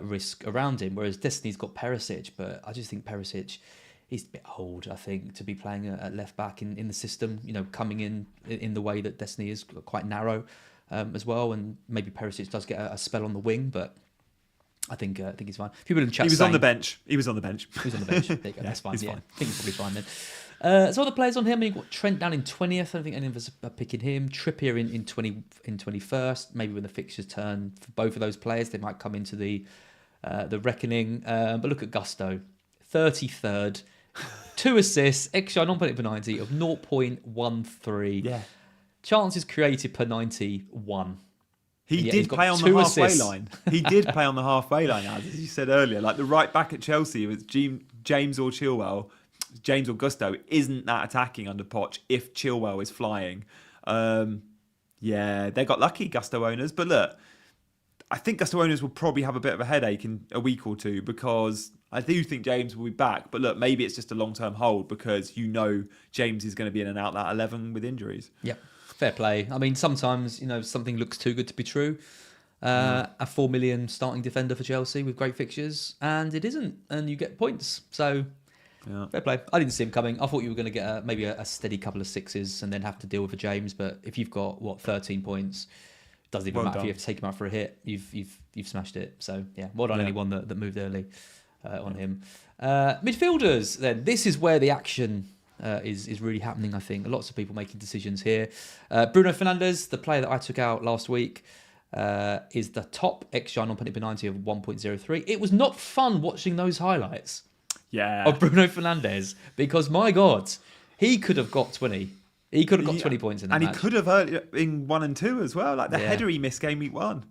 risk around him, whereas Destiny's got Perisic. But I just think Perisic he's a bit old, I think, to be playing at left back in the system. Coming in the way that Destiny is quite narrow as well, and maybe Perisic does get a spell on the wing, but I think he's fine. People in the chat He was on the bench. He was on the bench. He was on the bench. There you go. That's fine. He's Yeah, fine. I think he's probably fine then. So other players on here. I mean, you've got Trent down in 20th. I don't think any of us are picking him. Trippier in 21st. Maybe when the fixtures turn for both of those players, they might come into the reckoning. But look at Gusto, 33rd, 2 assists, XGI non-penalty per 90 of 0.13. Yeah. Chances created per 91. He did play on the halfway line. He did play on the halfway line, as you said earlier. Like the right back at Chelsea, it was James or Chilwell. James or Gusto isn't that attacking under Poch if Chilwell is flying. They got lucky, Gusto owners. But look, I think Gusto owners will probably have a bit of a headache in a week or two because I do think James will be back. But look, maybe it's just a long-term hold because James is going to be in and out that 11 with injuries. Yep. Fair play. I mean, sometimes, something looks too good to be true. A 4 million starting defender for Chelsea with great fixtures, and it isn't, and you get points. So, fair play. I didn't see him coming. I thought you were going to get maybe a steady couple of sixes and then have to deal with a James. But if you've got 13 points, it doesn't even matter if you have to take him out for a hit. You've smashed it. So yeah, well done anyone that moved early on him. Midfielders. Then this is where the action is really happening, I think. Lots of people making decisions here. Bruno Fernandes, the player that I took out last week, is the top XGI non-penalty per 90 of 1.03. It was not fun watching those highlights of Bruno Fernandes because, my God, he could have got 20. He could have got 20 points in that match. And he could have in 1 and 2 as well. Like the header he missed game week 1.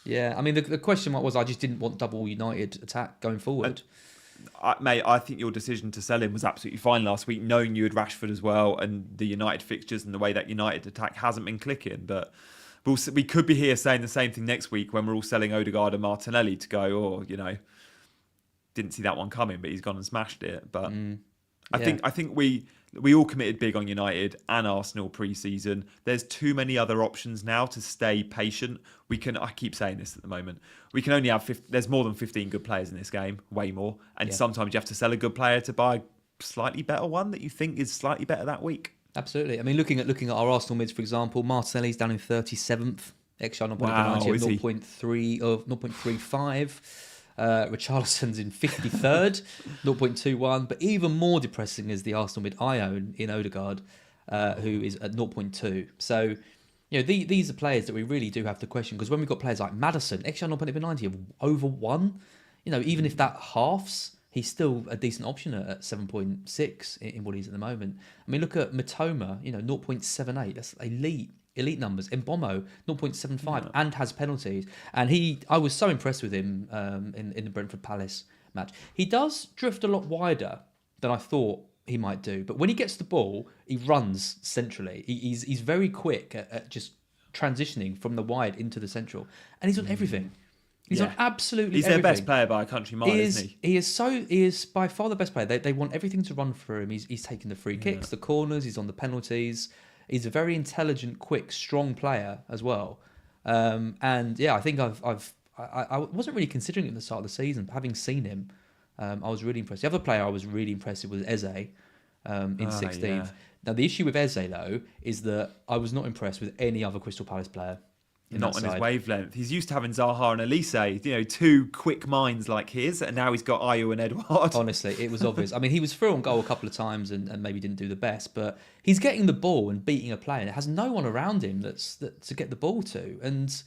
Yeah, I mean, the question mark was I just didn't want double United attack going forward. Mate, I think your decision to sell him was absolutely fine last week, knowing you had Rashford as well and the United fixtures and the way that United attack hasn't been clicking. But we could be here saying the same thing next week when we're all selling Odegaard and Martinelli to go, didn't see that one coming, but he's gone and smashed it. But I think we all committed big on United and Arsenal pre-season. There's too many other options now to stay patient. I keep saying this at the moment. We can only have there's more than 15 good players in this game, way more. And sometimes you have to sell a good player to buy a slightly better one that you think is slightly better that week. Absolutely. I mean, looking at our Arsenal mids, for example, Martinelli's down in 37th. XR 0.3 of 0.35. Richarlison's in 53rd, 0.21. But even more depressing is the Arsenal mid I own in Odegaard, who is at 0.2. So, these are players that we really do have to question because when we've got players like Maddison, XR 0.90 of over 1, even if that halves, he's still a decent option at 7.6 in what he's at the moment. I mean, look at Matoma, 0.78. That's elite numbers. Mbomo 0.75 and has penalties. And I was so impressed with him in the Brentford Palace match. He does drift a lot wider than I thought he might do, but when he gets the ball, he runs centrally. He's very quick at just transitioning from the wide into the central, and he's on everything. He's on absolutely He's everything. their best player by a country mile, isn't he? He is by far the best player. They want everything to run through him. He's taking the free kicks, the corners. He's on the penalties. He's a very intelligent, quick, strong player as well. And yeah, I think I wasn't really considering it at the start of the season. But having seen him, I was really impressed. The other player I was really impressed with was Eze in 16th. Yeah. Now, the issue with Eze, though, is that I was not impressed with any other Crystal Palace player. Not on his wavelength. He's used to having Zaha and Elise, two quick minds like his, and now he's got Ayew and Edouard. Honestly, it was obvious. I mean, he was through on goal a couple of times and maybe didn't do the best, but he's getting the ball and beating a player, and it has no one around him that to get the ball to. And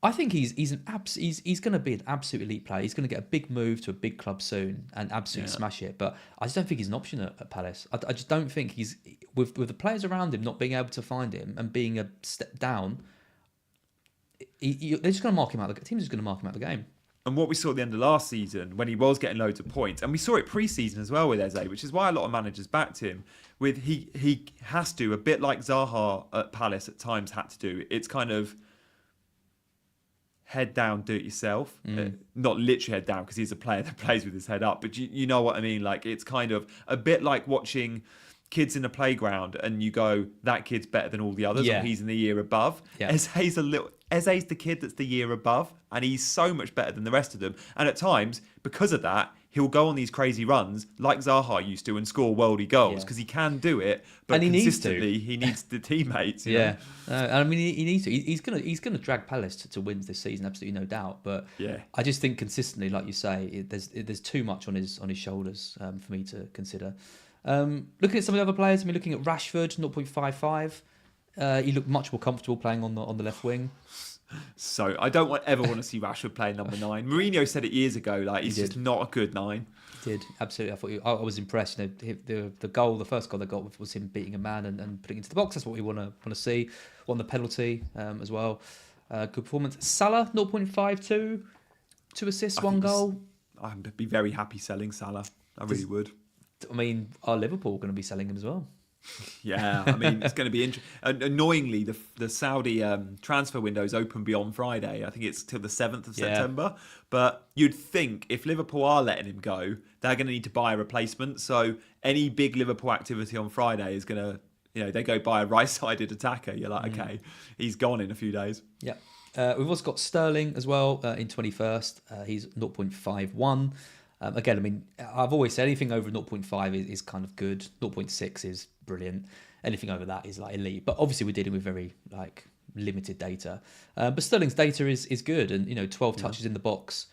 I think he's going to be an absolute elite player. He's going to get a big move to a big club soon and absolutely smash it. But I just don't think he's an option at Palace. I just don't think he's with the players around him not being able to find him and being a step down. They're just going to mark him out. The team's just going to mark him out of the game. And what we saw at the end of last season, when he was getting loads of points, and we saw it pre-season as well with Eze, which is why a lot of managers backed him. With he has to, a bit like Zaha at Palace at times had to do. It's kind of head down, do it yourself. Not literally head down because he's a player that plays with his head up, but you know what I mean. Like it's kind of a bit like watching kids in a playground and you go, that kid's better than all the others, or he's in the year above. Eze's the kid that's the year above, and he's so much better than the rest of them. And at times, because of that, he'll go on these crazy runs like Zaha used to and score worldy goals because he can do it, but and consistently he needs the teammates. You know? I mean he needs to. He's gonna drag Palace to wins this season, absolutely no doubt. But I just think consistently, like you say, there's too much on his shoulders for me to consider. Looking at some of the other players, I mean, looking at Rashford, 0.55. He looked much more comfortable playing on the left wing. So I don't ever want to see Rashford playing number 9. Mourinho said it years ago, like he's just not a good 9. He did, absolutely. I was impressed. You know, the first goal they got was him beating a man and putting it into the box. That's what we want to see. Won the penalty as well. Good performance. Salah, 0.52, 2 assists, 1 goal. I'd be very happy selling Salah. I really would. I mean, are Liverpool going to be selling him as well? Yeah, I mean, it's going to be interesting. Annoyingly, the Saudi transfer window is open beyond Friday. I think it's till the 7th of September. But you'd think if Liverpool are letting him go, they're going to need to buy a replacement. So any big Liverpool activity on Friday is going to, you know, they go buy a right-sided attacker. You're like, okay, he's gone in a few days. Yeah. We've also got Sterling as well in 21st. He's 0.51. Again, I mean, I've always said anything over 0.5 is kind of good. 0.6 is brilliant. Anything over that is like elite. But obviously, we're dealing with very like limited data. But Sterling's data is good, and 12 touches in the box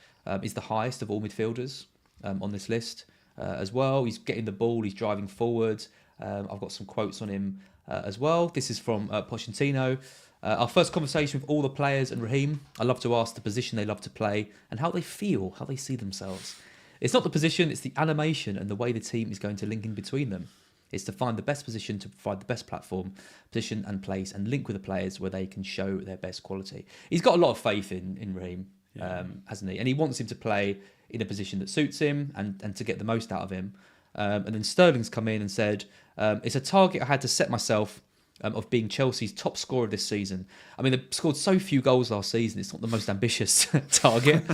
is the highest of all midfielders on this list as well. He's getting the ball. He's driving forward. I've got some quotes on him as well. This is from Pochettino. Our first conversation with all the players and Raheem. I love to ask the position they love to play and how they feel, how they see themselves. It's not the position, it's the animation and the way the team is going to link in between them. It's to find the best position to provide the best platform, position and place, and link with the players where they can show their best quality. He's got a lot of faith in Raheem, hasn't he? And he wants him to play in a position that suits him and to get the most out of him. And then Sterling's come in and said, it's a target I had to set myself of being Chelsea's top scorer this season. I mean, they scored so few goals last season. It's not the most ambitious target,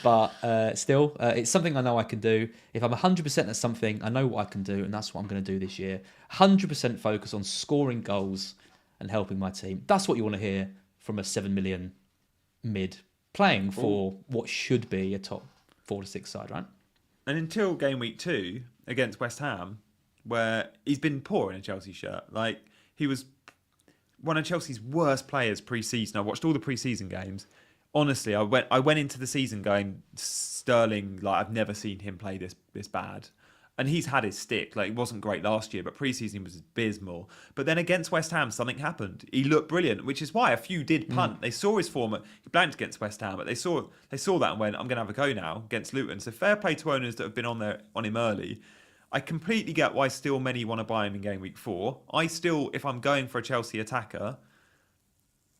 but still, it's something I know I can do. If I'm 100% at something, I know what I can do, and that's what I'm going to do this year. 100% focus on scoring goals and helping my team. That's what you want to hear from a 7 million mid playing for what should be a top 4 to 6 side, right? And until game week 2 against West Ham, where he's been poor in a Chelsea shirt. Like, he was one of Chelsea's worst players pre-season. I watched all the pre-season games. Honestly, I went into the season going, Sterling, like, I've never seen him play this bad. And he's had his stick. Like, it wasn't great last year, but pre-season was abysmal. But then against West Ham, something happened. He looked brilliant, which is why a few did punt. They saw his form. He blanked against West Ham, but they saw that and went, I'm going to have a go now against Luton. So fair play to owners that have been on him early. I completely get why still many want to buy him in game week 4. I still, if I'm going for a Chelsea attacker,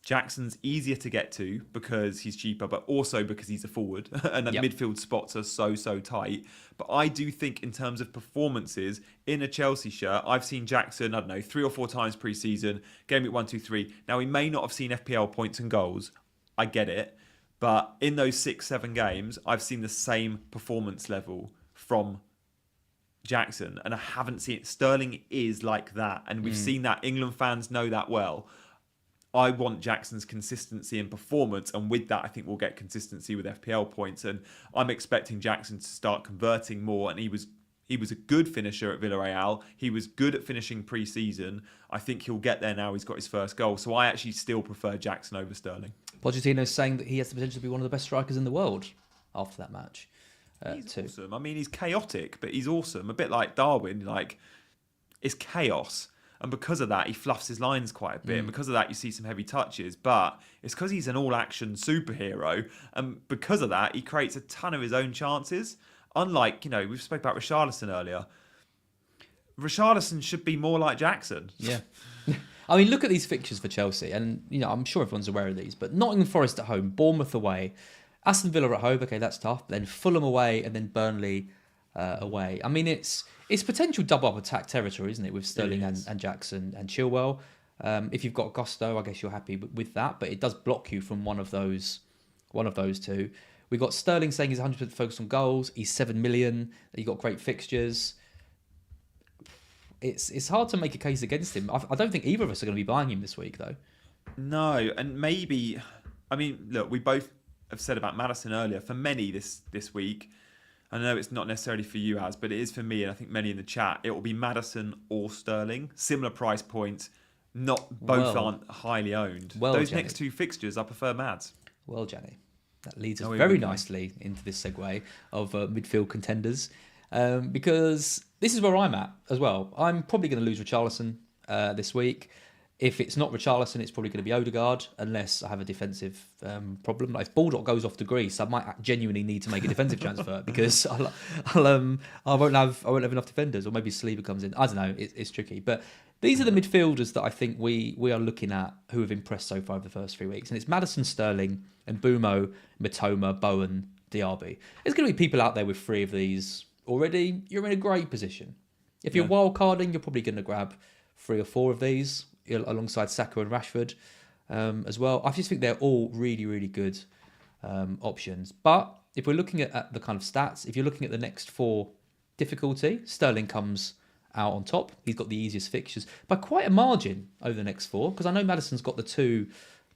Jackson's easier to get to because he's cheaper, but also because he's a forward and the midfield spots are so tight. But I do think in terms of performances in a Chelsea shirt, I've seen Jackson, 3 or 4 times pre-season, game week 1, 2, 3. Now, he may not have seen FPL points and goals. I get it. But in those 6, 7 games, I've seen the same performance level from Jackson, and I haven't seen it. Sterling is like that, and we've seen that. England fans know that well. I want Jackson's consistency and performance, and with that, I think we'll get consistency with FPL points. And I'm expecting Jackson to start converting more. And he was a good finisher at Villarreal. He was good at finishing pre-season. I think he'll get there now. He's got his first goal, so I actually still prefer Jackson over Sterling. Pochettino's saying that he has the potential to be one of the best strikers in the world after that match. He's awesome. I mean, he's chaotic, but he's awesome. A bit like Darwin, like, it's chaos. And because of that, he fluffs his lines quite a bit. And because of that, you see some heavy touches. But it's because he's an all-action superhero. And because of that, he creates a ton of his own chances. Unlike, we've spoke about Richarlison earlier. Richarlison should be more like Jackson. Yeah. I mean, look at these fixtures for Chelsea. And, I'm sure everyone's aware of these. But Nottingham Forest at home, Bournemouth away, Aston Villa at home, okay, that's tough. Then Fulham away, and then Burnley away. I mean, it's potential double-up attack territory, isn't it, with Sterling and Jackson and Chilwell. If you've got Gusto, I guess you're happy with that, but it does block you from one of those two. We've got Sterling saying he's 100% focused on goals. He's 7 million. He's got great fixtures. It's hard to make a case against him. I don't think either of us are going to be buying him this week, though. No, and maybe... I mean, look, we both have said about Maddison earlier. For many this week, I know it's not necessarily for you, but it is for me, and I think many in the chat. It will be Maddison or Sterling. Similar price points. Both aren't highly owned. Those Gianni. next two fixtures, I prefer Mads. Well, Gianni, that leads us very nicely into this segue of midfield contenders, because this is where I'm at as well. I'm probably going to lose Richarlison this week. If it's not Richarlison, it's probably going to be Odegaard, unless I have a defensive problem. Like if Baldock goes off to Greece, I might genuinely need to make a defensive transfer because I won't have enough defenders, or maybe Saliba comes in. I don't know. It's tricky, but these are the midfielders that I think we are looking at who have impressed so far over the first 3 weeks, and it's Maddison, Sterling, and Mbumo, Mitoma, Bowen, Diaby. There's going to be people out there with 3 of these already. You're in a great position. If you're wild carding, you're probably going to grab 3 or 4 of these alongside Saka and Rashford as well. I just think they're all really, really good options. But if we're looking at the kind of stats, if you're looking at the next 4 difficulty, Sterling comes out on top. He's got the easiest fixtures by quite a margin over the next 4, because I know Maddison's got the 2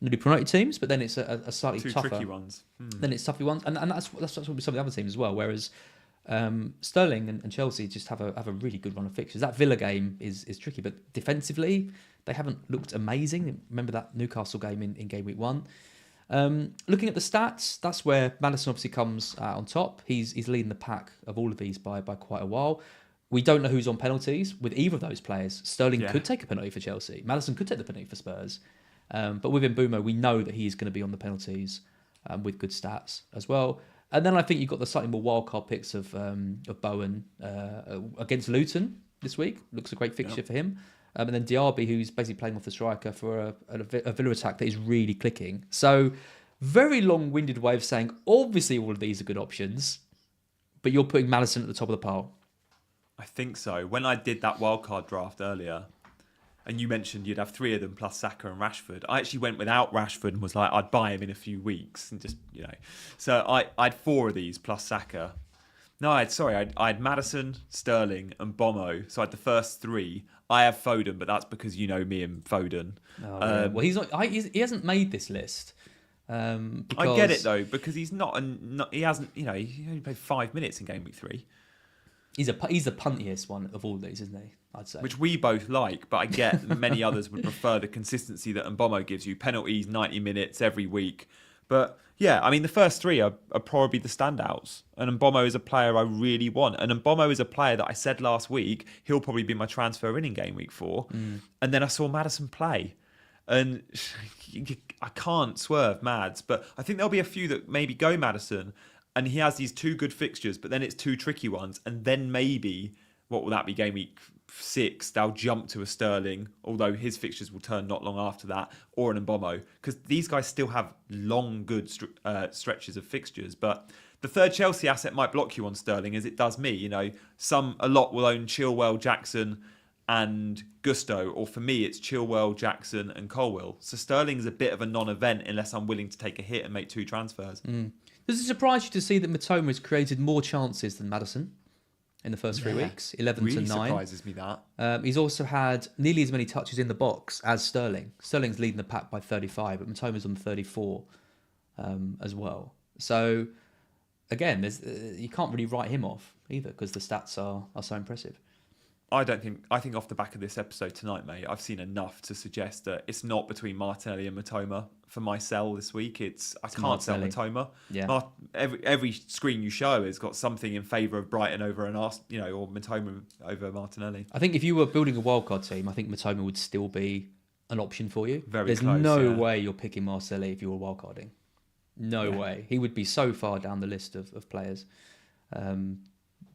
newly promoted teams, but then it's a slightly 2 tougher. tricky ones. Then it's toughy ones, and that's what some of the other teams as well. Whereas Sterling and Chelsea just have a really good run of fixtures. That Villa game is tricky, but defensively they haven't looked amazing. Remember that Newcastle game in game week 1. Looking at the stats, that's where Maddison obviously comes on top. He's leading the pack of all of these by quite a while. We don't know who's on penalties with either of those players. Sterling could take a penalty for Chelsea. Maddison could take the penalty for Spurs. But with Mbumo, we know that he's going to be on the penalties with good stats as well. And then I think you've got the slightly more wildcard picks of Bowen against Luton this week. Looks a great fixture for him. And then Diaby, who's basically playing off the striker for a Villa attack that is really clicking. So very long-winded way of saying, obviously all of these are good options, but you're putting Maddison at the top of the pile. I think so. When I did that wildcard draft earlier, and you mentioned you'd have 3 of them plus Saka and Rashford, I actually went without Rashford and was like, I'd buy him in a few weeks and just, So I had 4 of these plus Saka. No, I had Maddison, Sterling, and Bomo. So I had the first 3. I have Foden, but that's because you know me and Foden. Well, he's not. He hasn't made this list. Because... I get it though, because he's not. He hasn't. He only played 5 minutes in game week 3. He's the puntiest one of all these, isn't he? I'd say. Which we both like, but I get many others would prefer the consistency that Mbomo gives you. Penalties, 90 minutes every week. But yeah, I mean, the first 3 are probably the standouts. And Mbomo is a player I really want. And Mbomo is a player that I said last week, he'll probably be my transfer in game week 4. And then I saw Maddison play. And I can't swerve Mads, but I think there'll be a few that maybe go Maddison. And he has these 2 good fixtures, but then it's 2 tricky ones. And then maybe, what will that be, game week 6, they'll jump to a Sterling, although his fixtures will turn not long after that, or an Mbomo. Because these guys still have long, good stretches of fixtures. But the third Chelsea asset might block you on Sterling, as it does me. A lot will own Chilwell, Jackson, and Gusto. Or for me, it's Chilwell, Jackson, and Colwill. So Sterling's a bit of a non-event unless I'm willing to take a hit and make 2 transfers. Does it surprise you to see that Mitoma has created more chances than Maddison in the first 3 weeks? 11 really to 9. Surprises me that. He's also had nearly as many touches in the box as Sterling. Sterling's leading the pack by 35, but Mitoma's on 34 as well. So, again, you can't really write him off either because the stats are so impressive. I think off the back of this episode tonight, mate, I've seen enough to suggest that it's not between Martinelli and Mitoma for my sell this week. I can't sell Mitoma. Yeah. Every screen you show has got something in favour of Brighton over or Mitoma over Martinelli. I think if you were building a wildcard team, I think Mitoma would still be an option for you. There's no way you're picking Marcelli if you were wildcarding. No way. He would be so far down the list of players.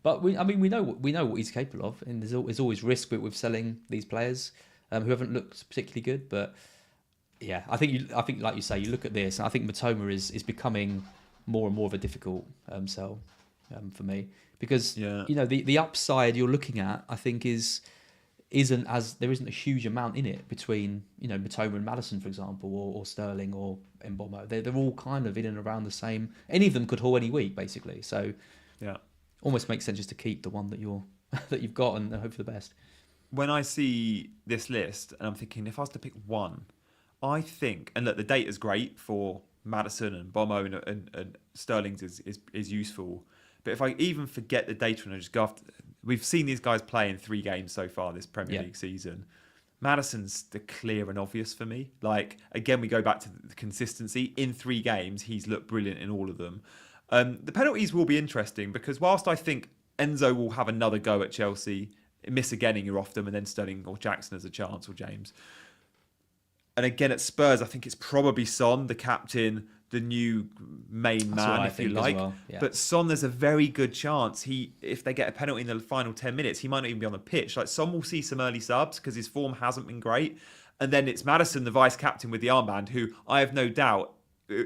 But we know what he's capable of, and there's always risk with selling these players who haven't looked particularly good. But yeah, I think like you say, you look at this, and I think Mitoma is becoming more and more of a difficult sell for me because the upside you're looking at, I think isn't a huge amount in it between Mitoma and Maddison, for example, or Sterling or Mbomo. They're all kind of in and around the same. Any of them could haul any week basically. So yeah. Almost makes sense just to keep the one that you've got and hope for the best. When I see this list and I'm thinking, if I was to pick one, I think, and look, the data's great for Maddison and Bomo and Sterling's is useful, But if I even forget the data and I just go after, we've seen these guys play in 3 games so far this Premier League season. Maddison's the clear and obvious for me. Like, again, we go back to the consistency. In 3 games, he's looked brilliant in all of them. The penalties will be interesting because whilst I think Enzo will have another go at Chelsea, miss again in off them, and then Sterling or Jackson has a chance, or James. And again, at Spurs, I think it's probably Son, the captain, the new main man, if you like. Well. Yeah. But Son, there's a very good chance if they get a penalty in the final 10 minutes, he might not even be on the pitch. Like, Son will see some early subs because his form hasn't been great. And then it's Maddison, the vice captain with the armband, who I have no doubt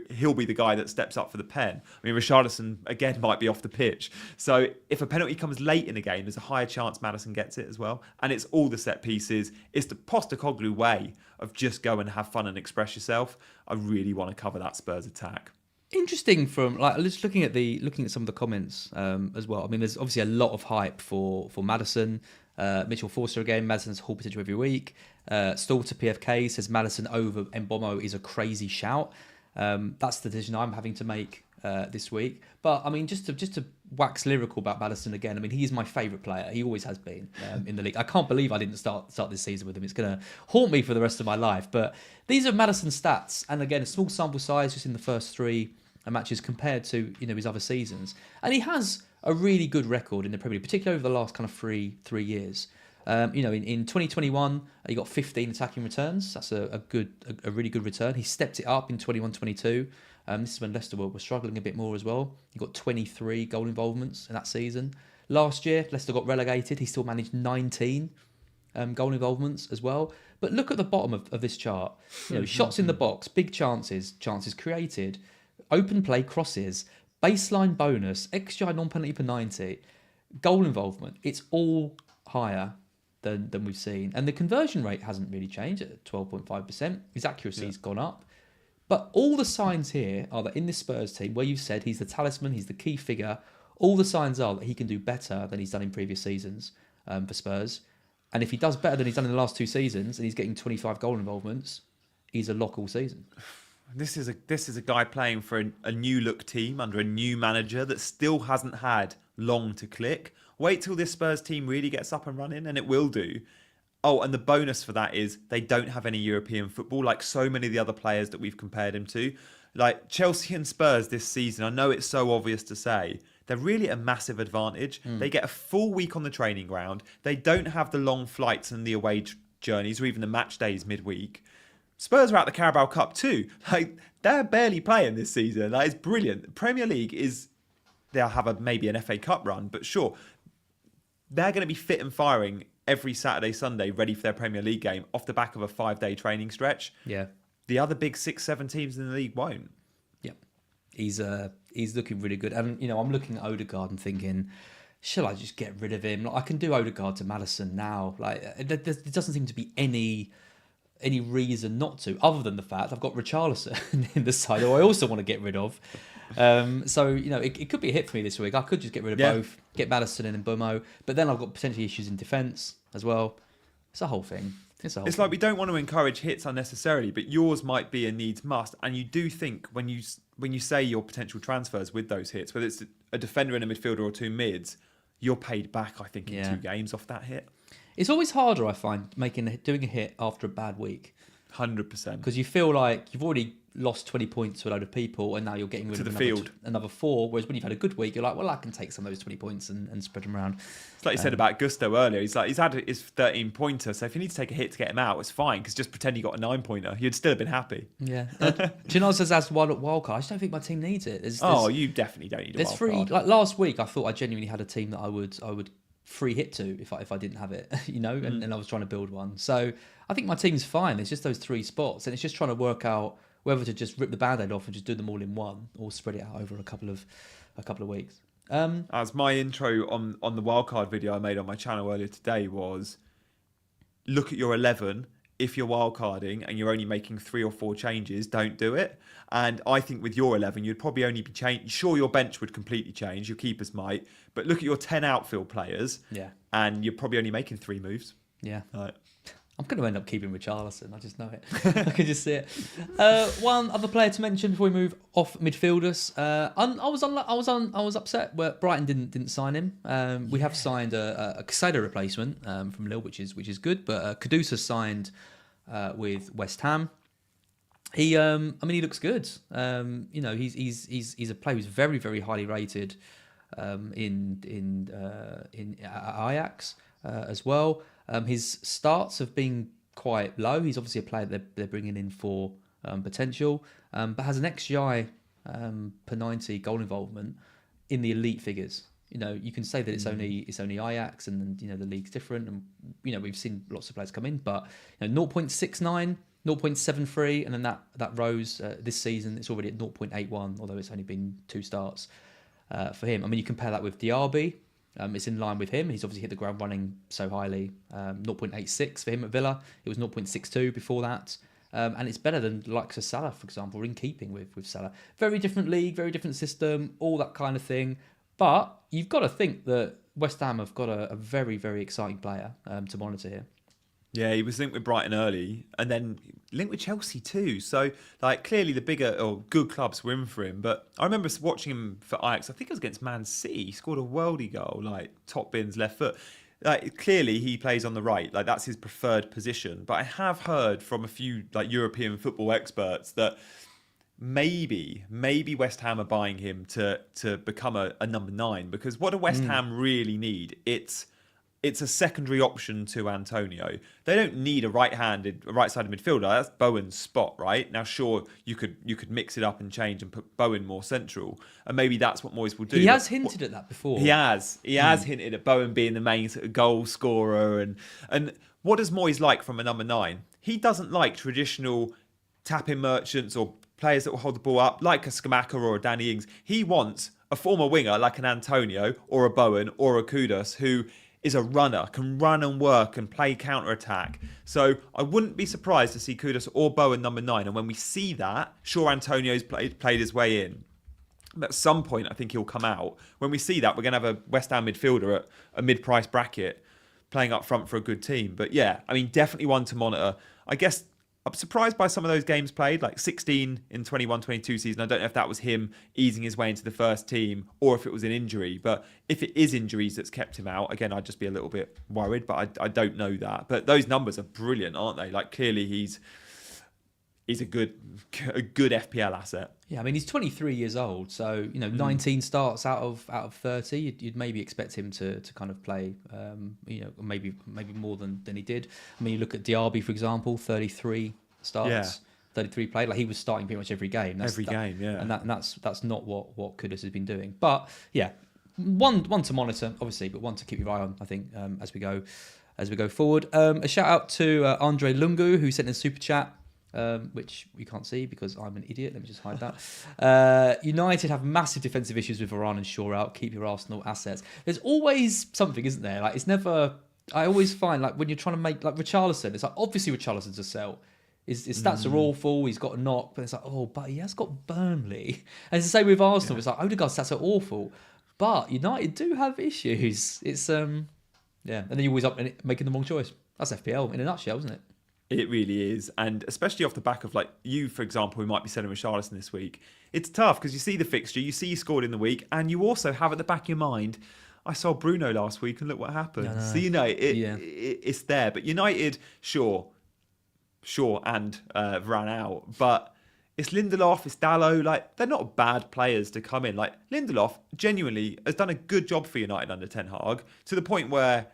he'll be the guy that steps up for the pen. I mean, Richarlison, again, might be off the pitch. So if a penalty comes late in the game, there's a higher chance Maddison gets it as well. And it's all the set pieces. It's the Postecoglou way of just go and have fun and express yourself. I really want to cover that Spurs attack. Interesting from just looking at some of the comments as well. I mean, there's obviously a lot of hype for Maddison. Mitchell Forster again. Maddison's whole potential every week. Stalter PFK says Maddison over Mbomo is a crazy shout. That's the decision I'm having to make this week. But I mean, just to wax lyrical about Maddison again, I mean, he is my favourite player. He always has been in the league. I can't believe I didn't start this season with him. It's going to haunt me for the rest of my life. But these are Maddison's stats, and again, a small sample size just in the first 3 matches compared to his other seasons, and he has a really good record in the Premier League, particularly over the last kind of three years. In 2021, he got 15 attacking returns. That's a really good return. He stepped it up in 21-22. This is when Leicester were struggling a bit more as well. He got 23 goal involvements in that season. Last year, Leicester got relegated. He still managed 19 goal involvements as well. But look at the bottom of this chart. Shots in the box, big chances created, open play crosses, baseline bonus, XGI non-penalty per 90, goal involvement. It's all higher than we've seen. And the conversion rate hasn't really changed at 12.5%. His accuracy's gone up. But all the signs here are that in this Spurs team, where you've said he's the talisman, he's the key figure, all the signs are that he can do better than he's done in previous seasons for Spurs. And if he does better than he's done in the last 2 seasons, and he's getting 25 goal involvements, he's a lock all season. This is a guy playing for a new look team under a new manager that still hasn't had long to click. Wait till this Spurs team really gets up and running, and it will do. Oh, and the bonus for that is they don't have any European football like so many of the other players that we've compared him to. Like Chelsea and Spurs this season, I know it's so obvious to say, they're really a massive advantage. They get a full week on the training ground. They don't have the long flights and the away journeys or even the match days midweek. Spurs are out the Carabao Cup too. Like, they're barely playing this season. That is brilliant. The Premier League they'll have maybe an FA Cup run, but sure, they're going to be fit and firing every Saturday, Sunday, ready for their Premier League game off the back of a 5-day training stretch. Yeah. The other big 6-7 teams in the league won't. Yeah. He's looking really good. And, I'm looking at Odegaard and thinking, shall I just get rid of him? Like, I can do Odegaard to Maddison now. Like, there doesn't seem to be any reason not to, other than the fact I've got Richarlison in the side, who I also want to get rid of. So, it could be a hit for me this week. I could just get rid of both, get Maddison and Mbomo, but then I've got potentially issues in defence as well. It's a whole thing. It's like we don't want to encourage hits unnecessarily, but yours might be a needs must. And you do think when you say your potential transfers with those hits, whether it's a defender and a midfielder or 2 mids, you're paid back, I think, in 2 games off that hit. It's always harder, I find, doing a hit after a bad week. 100%. Because you feel like you've already lost 20 points to a load of people, and now you're getting rid of another 4. Whereas when you've had a good week, you're like, well, I can take some of those 20 points and spread them around. It's like you said about Gusto earlier. He's had his 13-pointer, so if you need to take a hit to get him out, it's fine, because just pretend you got a 9-pointer. You'd still have been happy. Yeah. Gianni says as wild card. I just don't think my team needs it. You definitely don't need a wild card. Like last week, I thought I genuinely had a team that I would free hit to if I didn't have it, and I was trying to build one. So I think my team's fine. It's just those 3 spots, and it's just trying to work out whether to just rip the band-aid off and just do them all in one, or spread it out over a couple of weeks. As my intro on the wildcard video I made on my channel earlier today was, look at your 11. If you're wildcarding and you're only making 3 or 4 changes, don't do it. And I think with your 11, you'd probably only be changing. Sure, your bench would completely change, your keepers might, but look at your 10 outfield players, and you're probably only making 3 moves. Yeah. Right. I'm going to end up keeping Richarlison. I just know it. I can just see it. One other player to mention before we move off midfielders. I was upset where Brighton didn't sign him. We have signed a Casado replacement from Lille, which is good. But Cadusa signed with West Ham. He looks good. He's a player who's very, very highly rated in Ajax as well. His starts have been quite low. He's obviously a player that they're bringing in for potential, but has an XGI per 90 goal involvement in the elite figures. You can say that it's only Ajax, and the league's different, and we've seen lots of players come in, but 0.69, 0.73, and then that rose this season. It's already at 0.81, although it's only been 2 starts for him. You compare that with Diaby. It's in line with him. He's obviously hit the ground running so highly. 0.86 for him at Villa. It was 0.62 before that. And it's better than like Salah, for example, in keeping with Salah. Very different league, very different system, all that kind of thing. But you've got to think that West Ham have got a very, very exciting player to monitor here. Yeah, he was linked with Brighton early and then linked with Chelsea too. So, clearly the bigger or good clubs were in for him. But I remember watching him for Ajax. I think it was against Man City. He scored a worldie goal, top bins, left foot. Clearly he plays on the right. That's his preferred position. But I have heard from a few European football experts that maybe West Ham are buying him to become a number 9. Because what do West Ham really need? It's a secondary option to Antonio. They don't need a right-sided midfielder. That's Bowen's spot, right? Now, sure, you could mix it up and change and put Bowen more central, and maybe that's what Moyes will do. He has hinted at that before. He has hinted at Bowen being the main sort of goal scorer, and what does Moyes like from a number 9? He doesn't like traditional tap-in merchants or players that will hold the ball up, like a Skamaka or a Danny Ings. He wants a former winger like an Antonio or a Bowen or a Kudus who is a runner, can run and work and play counter-attack. So I wouldn't be surprised to see Kudus or Bowen number 9. And when we see that, sure, Antonio's played his way in. But at some point, I think he'll come out. When we see that, we're going to have a West Ham midfielder at a mid-price bracket playing up front for a good team. But yeah, definitely one to monitor. I guess I'm surprised by some of those games played, like 16 in 21-22 season. I don't know if that was him easing his way into the first team or if it was an injury. But if it is injuries that's kept him out, again, I'd just be a little bit worried, but I don't know that. But those numbers are brilliant, aren't they? Clearly he's a good FPL asset. Yeah, he's 23 years old, so 19 starts out of 30. You'd maybe expect him to kind of play, maybe more than he did. You look at Diaby, for example, 33 starts, 33 played. He was starting pretty much every game. And that's not what Kudus has been doing. But yeah, one to monitor, obviously, but one to keep your eye on, I think, as we go forward. A shout out to Andre Lungu, who sent in a super chat. Which we can't see because I'm an idiot. Let me just hide that. United have massive defensive issues with Varane and Shaw out. Keep your Arsenal assets. There's always something, isn't there? It's never. I always find when you're trying to make Richarlison, it's obviously Richarlison's a sell. His stats are awful. He's got a knock, but it's but he has got Burnley. And it's the same with Arsenal. It's Odegaard's stats are awful, but United do have issues. It's and then you're always up making the wrong choice. That's FPL in a nutshell, isn't it? It really is. And especially off the back of you, for example, who might be selling Richarlison this week, it's tough because you see the fixture, you see he scored in the week, and you also have at the back of your mind, I saw Bruno last week and look what happened. So, it's there. But United, sure, and ran out. But it's Lindelof, it's Dalot. They're not bad players to come in. Lindelof genuinely has done a good job for United under Ten Hag to the point where,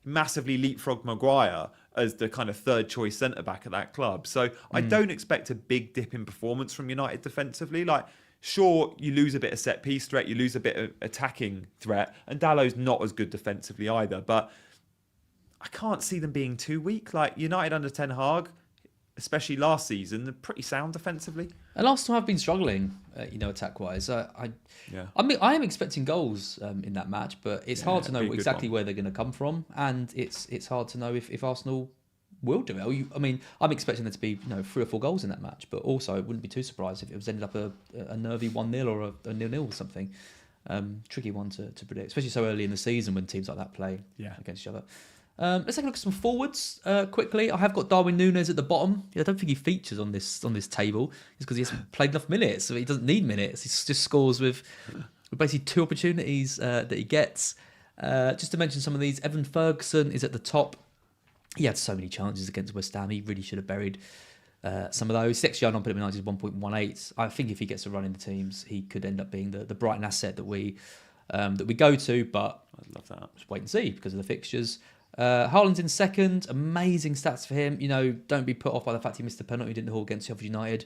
massively leapfrogged Maguire as the kind of third choice centre back at that club. So I don't expect a big dip in performance from United defensively. Sure, you lose a bit of set piece threat, you lose a bit of attacking threat, and Dallow's not as good defensively either. But I can't see them being too weak. United under Ten Hag, especially last season, they're pretty sound defensively. And Arsenal have been struggling, attack-wise. I am expecting goals in that match, but it's hard to know exactly where they're going to come from, and it's hard to know if Arsenal will do it. I'm expecting there to be 3 or 4 goals in that match, but also I wouldn't be too surprised if it was ended up a nervy 1-0 or a 0-0 or something. Tricky one to predict, especially so early in the season when teams like that play against each other. Let's take a look at some forwards quickly. I have got Darwin Núñez at the bottom. I don't think he features on this table. It's because he hasn't played enough minutes, so he doesn't need minutes. He just scores with basically 2 opportunities that he gets. Just to mention some of these, Evan Ferguson is at the top. He had so many chances against West Ham. He really should have buried some of those. XG on United is 1.18. I think if he gets a run in the teams, he could end up being the Brighton asset that we go to. But I'd love that. Just wait and see because of the fixtures. Haaland's in second. Amazing stats for him. Don't be put off by the fact he missed the penalty, didn't haul against Sheffield United.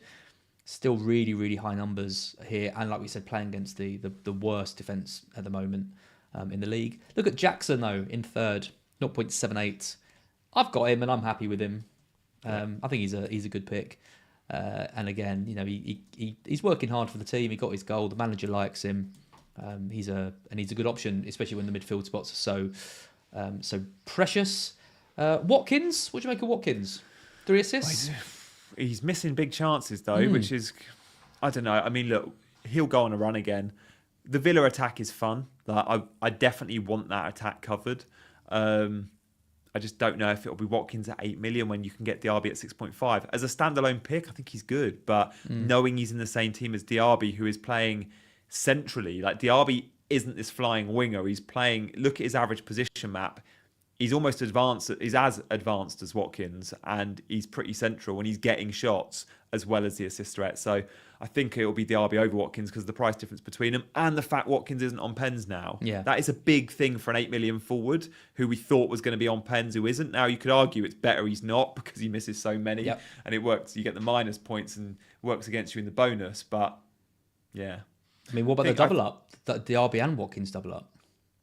Still really, really high numbers here. And like we said, playing against the worst defence at the moment in the league. Look at Jackson, though, in third. 0.78. I've got him and I'm happy with him. I think he's a good pick. And again, he's working hard for the team. He got his goal. The manager likes him. He's a good option, especially when the midfield spots are so precious. Watkins, what do you make of Watkins? 3 assists. He's missing big chances though, which is, I don't know. I mean, look, he'll go on a run again. The Villa attack is fun. Like, I definitely want that attack covered. I just don't know if it'll be Watkins at 8 million when you can get Diaby at 6.5. As a standalone pick, I think he's good. But knowing he's in the same team as Diaby, who is playing centrally, like Diaby isn't this flying winger. He's playing, look at his average position map. He's almost advanced. He's as advanced as Watkins, and he's pretty central, and he's getting shots as well as the assist threat. So I think it'll be Diaby over Watkins because of the price difference between them and the fact Watkins isn't on pens now. Yeah. That is a big thing for an 8 million forward who we thought was going to be on pens, who isn't. Now you could argue it's better he's not because he misses so many, and it works. You get the minus points and works against you in the bonus. But yeah, I mean, what about the double up? Diaby and Watkins double up.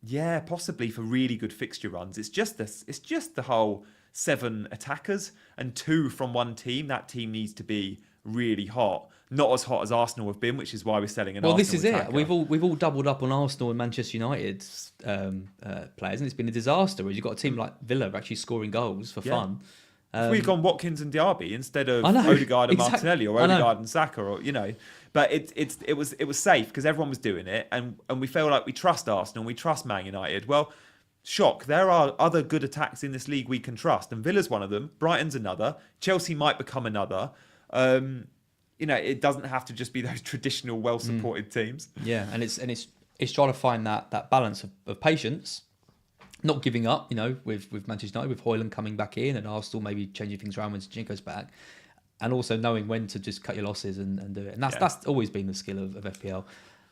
Yeah, possibly for really good fixture runs. It's just this. It's just the whole 7 attackers and 2 from one team. That team needs to be really hot, not as hot as Arsenal have been, which is why we're selling an. Arsenal This is attacker. it. We've all doubled up on Arsenal and Manchester United's players, and it's been a disaster. Whereas you've got a team like Villa actually scoring goals for fun. If we've gone Watkins and Diaby instead of Odegaard and Martinelli, or Odegaard and Saka, or but it was safe because everyone was doing it, and we feel like we trust Arsenal, we trust Man United. Well, shock, there are other good attacks in this league we can trust, and Villa's one of them. Brighton's another. Chelsea might become another. It doesn't have to just be those traditional, well-supported teams. Yeah, and it's trying to find that balance of patience. Not giving up, with Manchester United, with Højlund coming back in and Arsenal maybe changing things around when Zinchenko's back. And also knowing when to just cut your losses and do it. And that's always been the skill of FPL.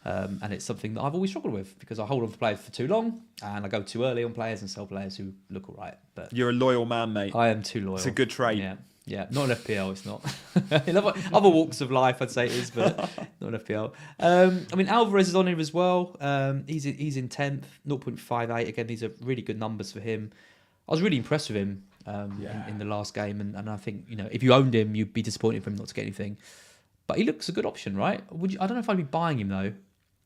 And it's something that I've always struggled with because I hold on to players for too long and I go too early on players and sell players who look all right. But you're a loyal man, mate. I am too loyal. It's a good trait. Yeah, not an FPL, it's not. In other walks of life, I'd say it is, but not an FPL. I mean, Alvarez is on here as well. He's in 10th, 0.58. Again, these are really good numbers for him. I was really impressed with him in the last game, and I think, if you owned him, you'd be disappointed for him not to get anything. But he looks a good option, right? I don't know if I'd be buying him, though.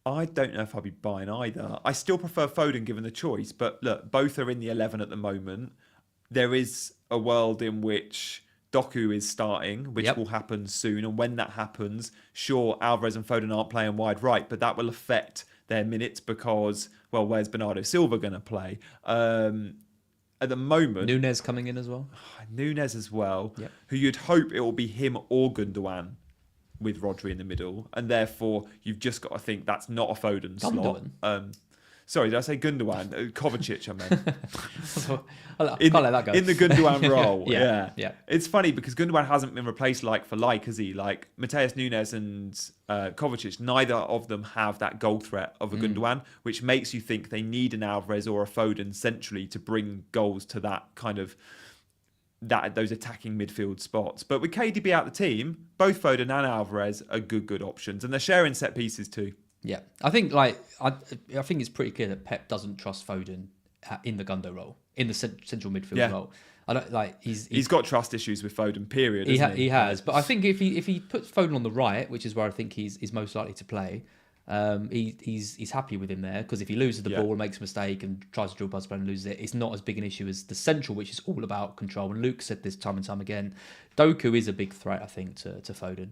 I don't know if I'd be buying either. I still prefer Foden given the choice, but look, both are in the 11 at the moment. There is a world in which Doku is starting, which will happen soon. And when that happens, sure, Alvarez and Foden aren't playing wide right, but that will affect their minutes because, well, where's Bernardo Silva going to play? At the moment... Núñez coming in as well. Núñez as well, who you'd hope it will be him or Gundogan with Rodri in the middle. And therefore, you've just got to think that's not a Foden slot. Sorry, did I say Gundogan? Kovacic, I meant. Can't let that go. In the Gundogan role, yeah. It's funny because Gundogan hasn't been replaced like for like, has he? Like Mateus Núñez and Kovacic, neither of them have that goal threat of a Gundogan, which makes you think they need an Alvarez or a Foden centrally to bring goals to that kind of those attacking midfield spots. But with KDB out the team, both Foden and Alvarez are good options, and they're sharing set pieces too. Yeah, I think I think it's pretty clear that Pep doesn't trust Foden in the Gundo role, in the central midfield role. I don't like he's got trust issues with Foden. Period. He has, but I think if he puts Foden on the right, which is where I think he's most likely to play, he's happy with him there because if he loses the ball and makes a mistake and tries to drill past the player and loses it, it's not as big an issue as the central, which is all about control. And Luke said this time and time again, Doku is a big threat, I think, to Foden.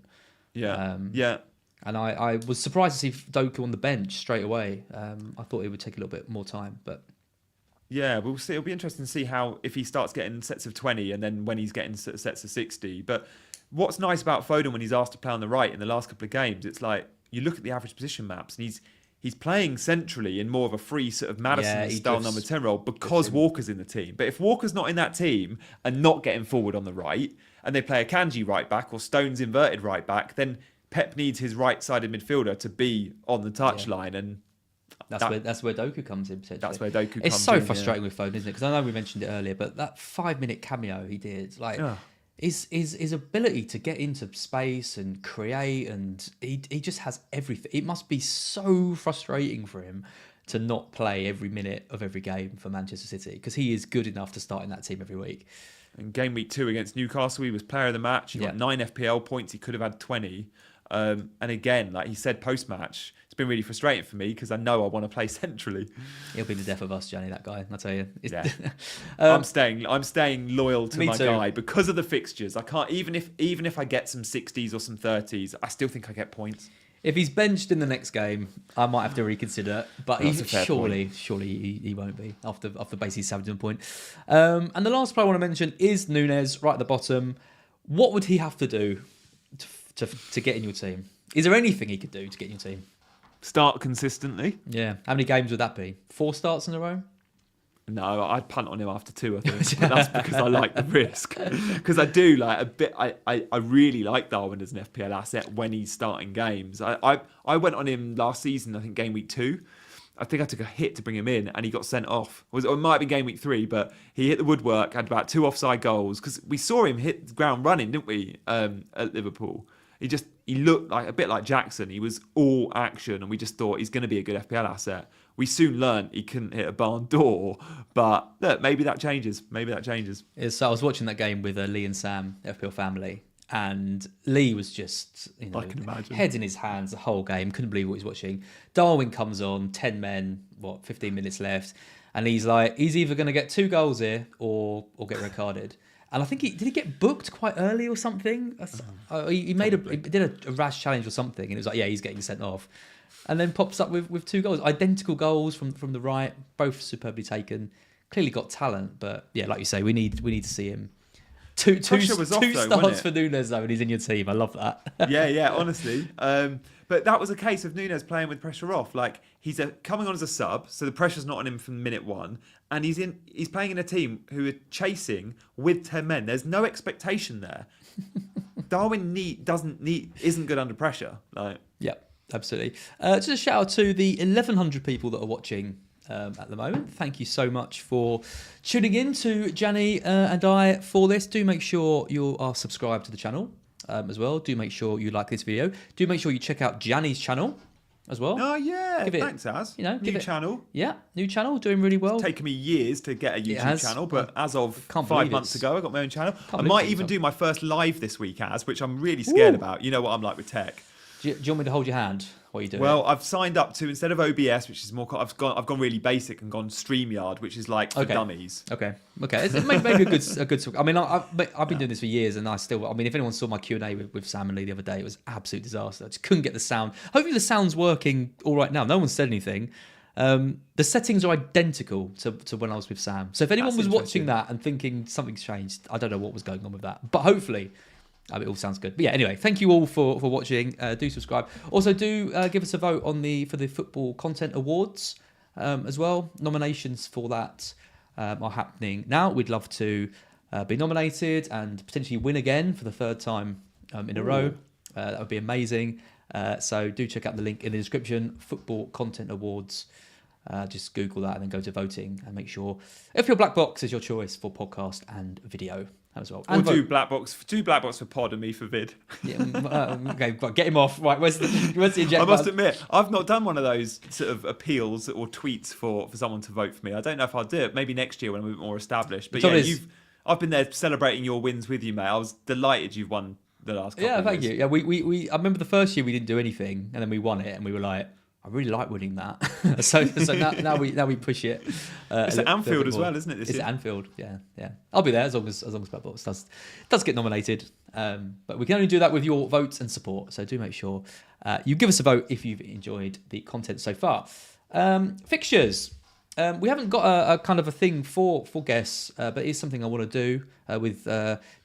And I was surprised to see Doku on the bench straight away. I thought it would take a little bit more time, but Yeah, we'll see. It'll be interesting to see how if he starts getting sets of 20 and then when he's getting sets of 60. But what's nice about Foden when he's asked to play on the right in the last couple of games, it's like you look at the average position maps and he's playing centrally in more of a free sort of Maddison-style number 10 role because Walker's in the team. But if Walker's not in that team and not getting forward on the right, and they play a Kanji right back or Stones inverted right back, then Pep needs his right-sided midfielder to be on the touchline and that's where Doku comes in. That's where Doku comes in. It's so frustrating with Foden, isn't it? Because I know we mentioned it earlier, but that 5-minute cameo he did, his ability to get into space and create, and he just has everything. It must be so frustrating for him to not play every minute of every game for Manchester City because he is good enough to start in that team every week. In game week 2 against Newcastle, he was player of the match. He got 9 FPL points. He could have had 20. And again, like he said post-match, it's been really frustrating for me because I know I want to play centrally. He'll be the death of us, Gianni, that guy. I'll tell you. Yeah. I'm staying loyal to my too. guy because of the fixtures. I can't even if I get some 60s or some 30s, I still think I get points. If he's benched in the next game, I might have to reconsider. But surely he won't be after basically Southampton point. And the last player I want to mention is Nunes, right at the bottom. What would he have to do to get in your team? Is there anything he could do to get in your team? Start consistently. Yeah. How many games would that be? 4 starts in a row? No, I'd punt on him after 2, I think. But that's because I like the risk. Because I do like a bit. I really like Darwin as an FPL asset when he's starting games. I went on him last season, I think game week 2. I think I took a hit to bring him in and he got sent off. It might have been game week 3, but he hit the woodwork, had about 2 offside goals. Because we saw him hit the ground running, didn't we, at Liverpool? He looked like a bit like Jackson. He was all action, and we just thought he's going to be a good FPL asset. We soon learned he couldn't hit a barn door, but look, maybe that changes. So I was watching that game with Lee and Sam, FPL family, and Lee was just, I can imagine, head in his hands the whole game. Couldn't believe what he's watching. Darwin comes on, 10 men, 15 minutes left, and he's like, he's either going to get 2 goals here or get red carded. And I think did he get booked quite early or something? He did a rash challenge or something, and it was like, yeah, he's getting sent off. And then pops up with 2 goals, identical goals from the right, both superbly taken. Clearly got talent, but yeah, like you say, we need to see him. Two starts for Nunes though, and he's in your team. I love that. Yeah, honestly. But that was a case of Nunes playing with pressure off. Like he's coming on as a sub, so the pressure's not on him from minute 1, and he's playing in a team who are chasing with 10 men. There's no expectation there. Darwin isn't good under pressure. Yeah, absolutely. Just a shout out to the 1,100 people that are watching at the moment. Thank you so much for tuning in to Gianni and I for this. Do make sure you are subscribed to the channel as well. Do make sure you like this video. Do make sure you check out Gianni's channel as well. Oh yeah, thanks Az. New channel. Yeah, new channel, doing really well. It's taken me years to get a YouTube channel, but as of 5 months ago, I got my own channel. I might even do my first live this week, Az, which I'm really scared about. You know what I'm like with tech. Do you want me to hold your hand while you do it? Well, I've signed up to, instead of OBS, which is more, I've gone really basic and gone StreamYard, which is like for dummies. Okay. It's maybe a good. I mean, I've been doing this for years, and if anyone saw my Q&A with Sam and Lee the other day, it was an absolute disaster. I just couldn't get the sound. Hopefully the sound's working all right now. No one said anything. The settings are identical to when I was with Sam. So if anyone was watching that and thinking something's changed, I don't know what was going on with that. But hopefully it all sounds good. But yeah, anyway, thank you all for watching. Do subscribe. Also, do give us a vote for the Football Content Awards as well. Nominations for that are happening now. We'd love to be nominated and potentially win again for the 3rd time in a row. That would be amazing. So do check out the link in the description. Football Content Awards. Just Google that and then go to voting and make sure FPL BlackBox is your choice for podcast and video as well. And do BlackBox for pod and me for vid. Yeah, okay, get him off. Right, where's the eject I must admit, I've not done one of those sort of appeals or tweets for someone to vote for me. I don't know if I'll do it. Maybe next year when I'm a bit more established. But I've been there celebrating your wins with you, mate. I was delighted you've won the last couple of years. Yeah, thank you. Yeah, we I remember the first year we didn't do anything, and then we won it, and we were like, I really like winning that. so now we push it. It's at Anfield as well, isn't it? It's at Anfield. Yeah. I'll be there as long as BlackBox does get nominated. But we can only do that with your votes and support. So do make sure you give us a vote if you've enjoyed the content so far. Fixtures. We haven't got a kind of a thing for guests, but it is something I want to do with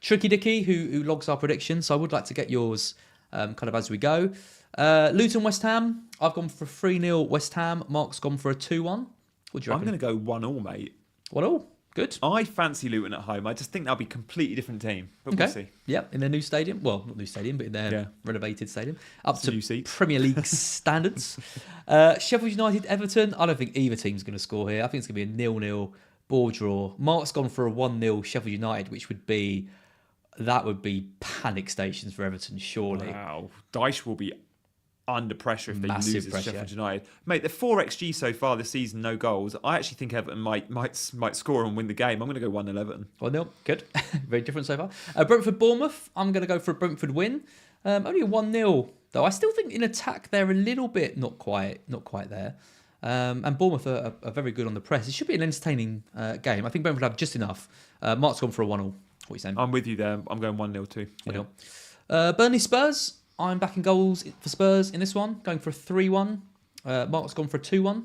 Tricky Dicky, who logs our predictions. So I would like to get yours kind of as we go. Luton West Ham. I've gone for 3-0 West Ham. Mark's gone for a 2-1. What do you reckon? I'm going to go 1-1, mate. 1-1. Good. I fancy Luton at home. I just think that'll be a completely different team. But we'll see. Yeah, in their new stadium. Well, not new stadium, but in their renovated stadium. Up to new seats. Premier League standards. Sheffield United, Everton. I don't think either team's going to score here. I think it's going to be a 0-0 ball draw. Mark's gone for a 1-0 Sheffield United, which would be panic stations for Everton, surely. Wow. Dyche will be under pressure if they Massive lose to pressure. Sheffield United. Mate, they're 4xG so far this season, no goals. I actually think Everton might score and win the game. I'm going to go 1-1 Everton. 1-0, good. Very different so far. Brentford, Bournemouth. I'm going to go for a Brentford win. Only a 1-0, though. I still think in attack they're a little bit not quite there. And Bournemouth are very good on the press. It should be an entertaining game. I think Brentford have just enough. Mark's gone for a 1-0. What are you saying? I'm with you there. I'm going 1-0 too. 1-0. Burnley, Spurs. I'm backing goals for Spurs in this one. Going for a 3-1. Mark's gone for a 2-1.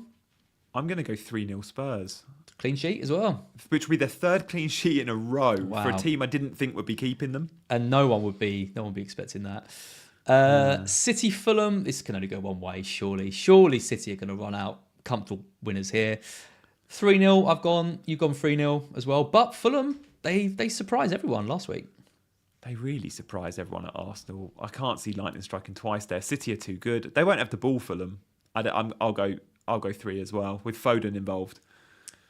I'm going to go 3-0 Spurs. Clean sheet as well. Which will be their third clean sheet in a row Wow. for a team I didn't think would be keeping them. And no one would be expecting that. City, Fulham. This can only go one way, surely. Surely City are going to run out comfortable winners here. 3-0. I've gone. You've gone 3-0 as well. But Fulham, they surprised everyone last week. They really surprised everyone at Arsenal. I can't see lightning striking twice there. City are too good. They won't have the ball for them. I'll go 3 as well with Foden involved.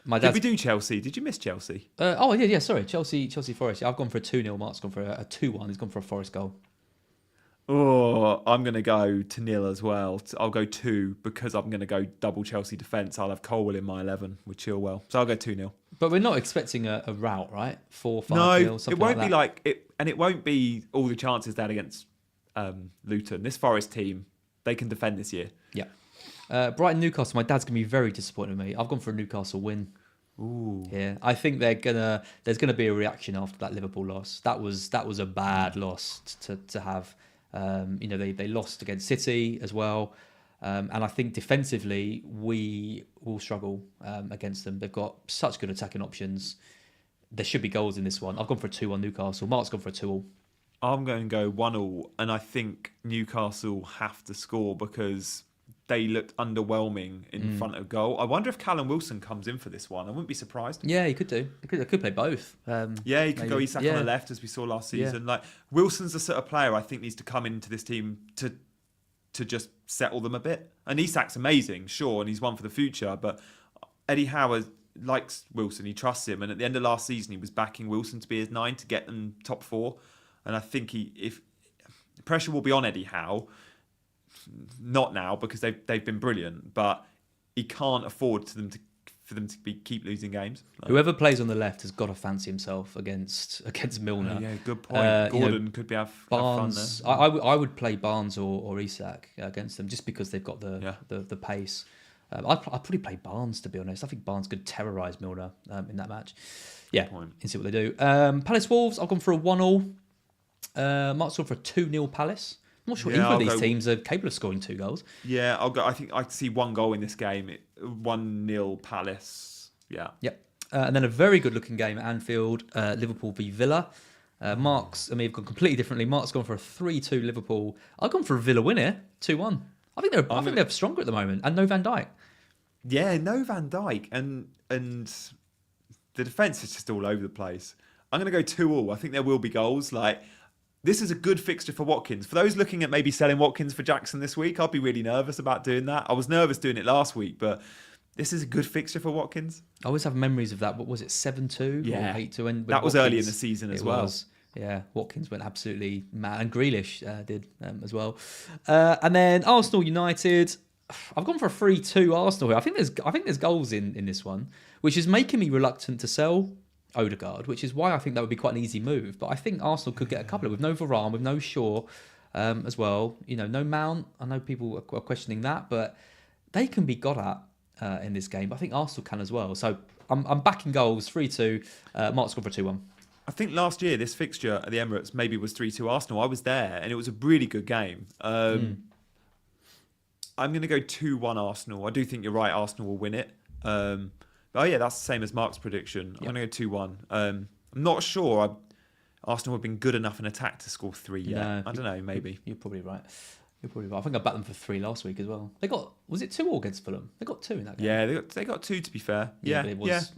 Did we do Chelsea? Did you miss Chelsea? Sorry, Chelsea Forest. I've gone for a 2-0. Mark's gone for a 2-1. He's gone for a Forest goal. Oh, I'm going to go to 0 as well. I'll go 2 because I'm going to go double Chelsea defence. I'll have Colwell in my 11 with Chilwell. So I'll go 2-0. But we're not expecting a rout, right? 4-5-0, something it won't like be that. like it, and it won't be all the chances they had against Luton. This Forest team, they can defend this year. Yeah. Brighton, Newcastle. My dad's going to be very disappointed with me. I've gone for a Newcastle win. Ooh. Yeah, I think there's gonna be a reaction after that Liverpool loss. That was a bad loss to have. They lost against City as well, and I think defensively we will struggle against them. They've got such good attacking options. There should be goals in this one. I've gone for a 2-1 Newcastle. Mark's gone for a 2-2. I'm going to go 1-1, and I think Newcastle have to score because they looked underwhelming in front of goal. I wonder if Callum Wilson comes in for this one. I wouldn't be surprised. Yeah, he could do. He could play both. He could go Isak on the left, as we saw last season. Like Wilson's the sort of player I think needs to come into this team to just settle them a bit. And Isak's amazing, sure, and he's one for the future. But Eddie Howe likes Wilson. He trusts him. And at the end of last season, he was backing Wilson to be his 9 to get them top 4. And I think if pressure will be on Eddie Howe. Not now because they've been brilliant, but he can't afford for them to keep losing games. Whoever plays on the left has got to fancy himself against Milner. Yeah, good point. Gordon could have Barnes. Have fun there. I would play Barnes or Isak against them just because they've got the pace. I'd probably play Barnes, to be honest. I think Barnes could terrorise Milner in that match. Yeah, and see what they do. Palace Wolves. I've gone for a 1-1. Mark's gone for a 2-0 Palace. I'm not sure either of these teams are capable of scoring 2 goals. Yeah, I'll go. I think I see 1 goal in this game. 1-0 Palace. Yeah. Yep. And then a very good looking game at Anfield, Liverpool v Villa. Mark's, have gone completely differently. Mark's gone for a 3-2 Liverpool. I've gone for a Villa win here, 2-1. I think they're stronger at the moment, and no Van Dijk. Yeah, no Van Dijk, and the defence is just all over the place. I'm going to go 2-2. I think there will be goals. This is a good fixture for Watkins. For those looking at maybe selling Watkins for Jackson this week, I'd be really nervous about doing that. I was nervous doing it last week, but this is a good fixture for Watkins. I always have memories of that. What was it, 7-2 or 8-2? That was early in the season as well. Yeah, Watkins went absolutely mad, and Grealish did as well. And then Arsenal United. I've gone for a 3-2 Arsenal here. I think there's goals in this one, which is making me reluctant to sell Odegaard, which is why I think that would be quite an easy move. But I think Arsenal could get a couple with no Varane, with no Shaw as well. No Mount. I know people are questioning that, but they can be got at in this game. But I think Arsenal can as well. So I'm backing goals 3-2. Mark's gone for a 2-1. I think last year this fixture at the Emirates maybe was 3-2 Arsenal. I was there and it was a really good game. I'm going to go 2-1 Arsenal. I do think you're right. Arsenal will win it. Oh yeah, that's the same as Mark's prediction. I'm going to go 2-1. I'm not sure. Arsenal have been good enough in attack to score 3 yet. No, I don't know, maybe. You're probably right. I think I backed them for 3 last week as well. Was it 2 against Fulham? They got 2 in that game. Yeah, they got 2 to be fair. Yeah, but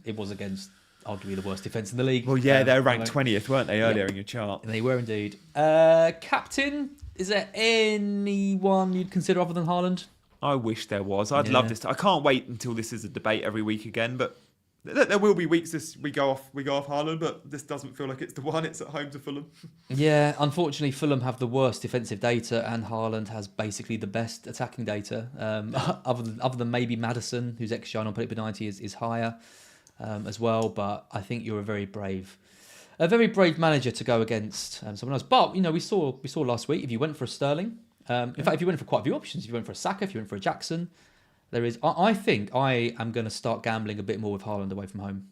it was against arguably the worst defence in the league. Well, yeah, they were ranked 20th, weren't they, earlier in your chart? They were indeed. Captain, is there anyone you'd consider other than Haaland? I wish there was. I'd love this. I can't wait until this is a debate every week again, but there will be weeks we go off Haaland, but this doesn't feel like it's the one. It's at home to Fulham. Yeah, unfortunately, Fulham have the worst defensive data, and Haaland has basically the best attacking data. Other than maybe Maddison, whose XG on Predicted 90 is higher as well. But I think you're a very brave manager to go against someone else. But we saw last week if you went for a Sterling. In fact, if you went for quite a few options, if you went for a Saka, if you went for a Jackson. I think I am going to start gambling a bit more with Haaland away from home.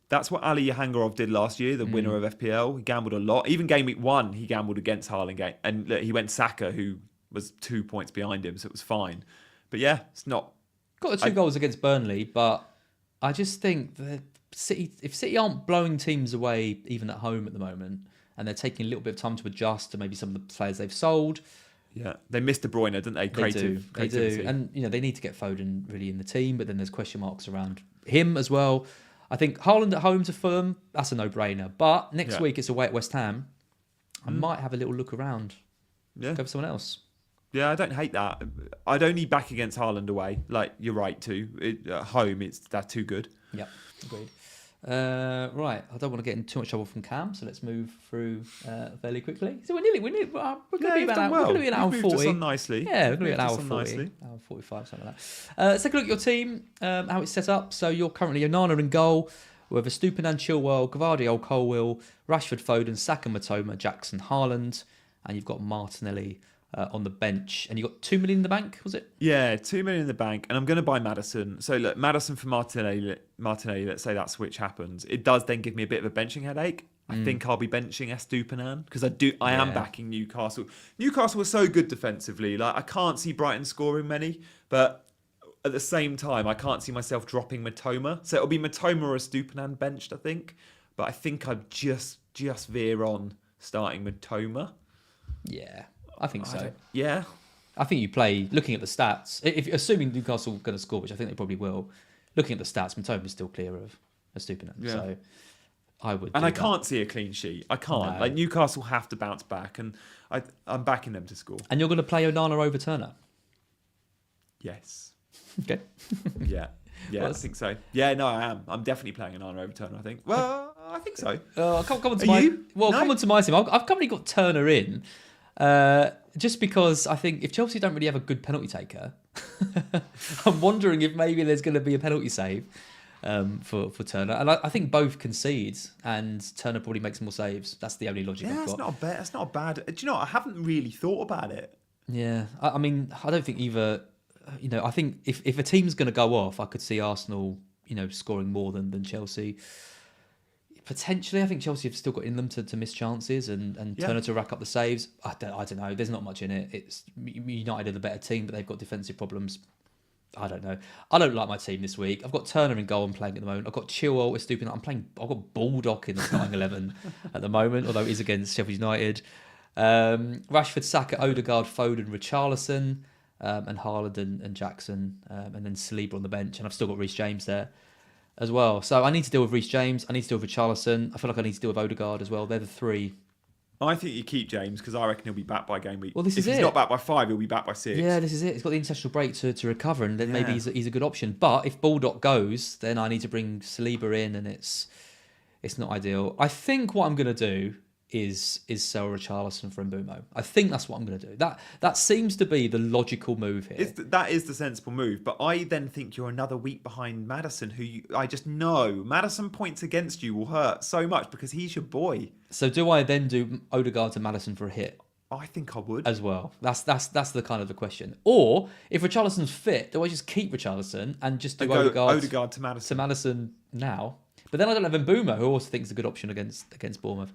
That's what Ali Yahangarov did last year, the winner of FPL. He gambled a lot. Even game week 1, he gambled against Haaland. And look, he went Saka, who was 2 points behind him, so it was fine. But yeah, it's not... Got the 2 goals against Burnley, but I just think that if City aren't blowing teams away even at home at the moment, and they're taking a little bit of time to adjust to maybe some of the players they've sold... Yeah, they missed De Bruyne, didn't they? They do. And they need to get Foden really in the team, but then there's question marks around him as well. I think Haaland at home to Fulham, that's a no-brainer. But next week it's away at West Ham. I might have a little look around. Go for someone else. Yeah, I don't hate that. I'd only back against Haaland away. Like, you're right too. At home, they're too good. Yeah, agreed. Right, I don't want to get in too much trouble from Cam, so let's move through fairly quickly. So we're going to be about we're going to be an hour 40. On nicely. Yeah, we're going to be an hour 40, hour 45, something like that. Let's take a look at your team, how it's set up. So you're currently Onana in goal, with Estupiñán, Chilwell, Gvardiol, Colwill, Rashford, Foden, Saka, Matoma, Jackson, Haaland, and you've got Martinelli on the bench, and you got 2 million in the bank, was it? Yeah, 2 million in the bank, and I'm going to buy Maddison. So look, Maddison for Martinelli. Let's say that switch happens. It does then give me a bit of a benching headache. I think I'll be benching Estupiñán because I am backing Newcastle. Newcastle was so good defensively. Like, I can't see Brighton scoring many, but at the same time, I can't see myself dropping Matoma. So it'll be Matoma or Estupiñán benched, I think. But I think I'd just veer on starting Matoma. Yeah. I think so. Yeah. I think you play, looking at the stats, assuming Newcastle are going to score, which I think they probably will, looking at the stats, Matoma is still clear of Estupiñán. Yeah. So I would. And I can't see a clean sheet. I can't. No. Like, Newcastle have to bounce back, and I'm backing them to score. And you're going to play Onana over Turner? Yes. Okay. Yeah. Yeah, I think so. Yeah, no, I am. I'm definitely playing Onana over Turner, I think. Well, I think so. Come on to my team. I've currently got Turner in. Just because I think if Chelsea don't really have a good penalty taker, I'm wondering if maybe there's going to be a penalty save for Turner. And I think both concede, and Turner probably makes more saves. That's the only logic I've got. That's not bad. Do you know what? I haven't really thought about it. Yeah, I mean, I don't think either. I think if a team's going to go off, I could see Arsenal, scoring more than Chelsea. Potentially, I think Chelsea have still got in them to miss chances and Turner to rack up the saves. I don't know. There's not much in it. It's United are the better team, but they've got defensive problems. I don't know. I don't like my team this week. I've got Turner in goal and playing at the moment. I've got Chilwell, Estupiñán. I've got Baldock in the starting 11 at the moment, although it is against Sheffield United. Rashford, Saka, Odegaard, Foden, Richarlison, and Haaland and Jackson, and then Saliba on the bench. And I've still got Reece James there as well. So I need to deal with Reece James. I need to deal with Richarlison. I feel like I need to deal with Odegaard as well. They're the three. I think you keep James because I reckon he'll be back by game week. Well, if he's not back by 5, he'll be back by 6. Yeah, this is it. He's got the international break to recover, and then maybe he's a good option. But if Baldock goes, then I need to bring Saliba in, and it's not ideal. I think what I'm going to do is sell Richarlison for Mbeumo. I think that's what I'm going to do. That seems to be the logical move here. That is the sensible move. But I then think you're another week behind Maddison, I just know Maddison points against you will hurt so much because he's your boy. So do I then do Odegaard to Maddison for a hit? I think I would as well. That's the kind of the question. Or if Richarlison's fit, do I just keep Richarlison and just do Odegaard to Maddison now? But then I don't have Mbeumo, who I also think is a good option against Bournemouth.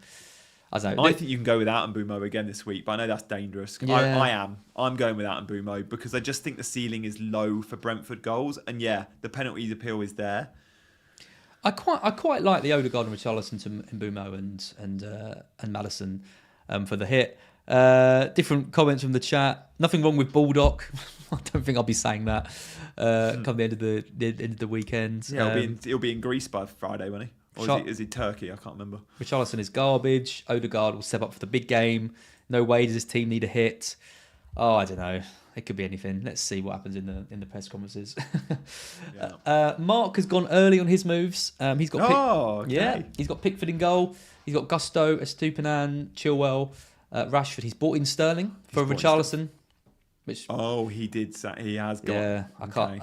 I don't know. I think you can go without Mbumo again this week, but I know that's dangerous. Yeah. I am. I'm going without Mbumo because I just think the ceiling is low for Brentford goals, and yeah, the penalties appeal is there. I quite like the Odegaard and Richarlison to Mbumo and Maddison for the hit. Different comments from the chat. Nothing wrong with Baldock. I don't think I'll be saying that come the end of the weekend. Yeah, he'll be in Greece by Friday, won't he? Or is he Turkey? I can't remember. Richarlison is garbage. Odegaard will step up for the big game. No way does this team need a hit. Oh, I don't know. It could be anything. Let's see what happens in the press conferences. Mark has gone early on his moves. He's got he's got Pickford in goal. He's got Gusto, Estupinan, Chilwell, Rashford. He's bought in Sterling for Richarlison. He did. He has got. Yeah, I can't.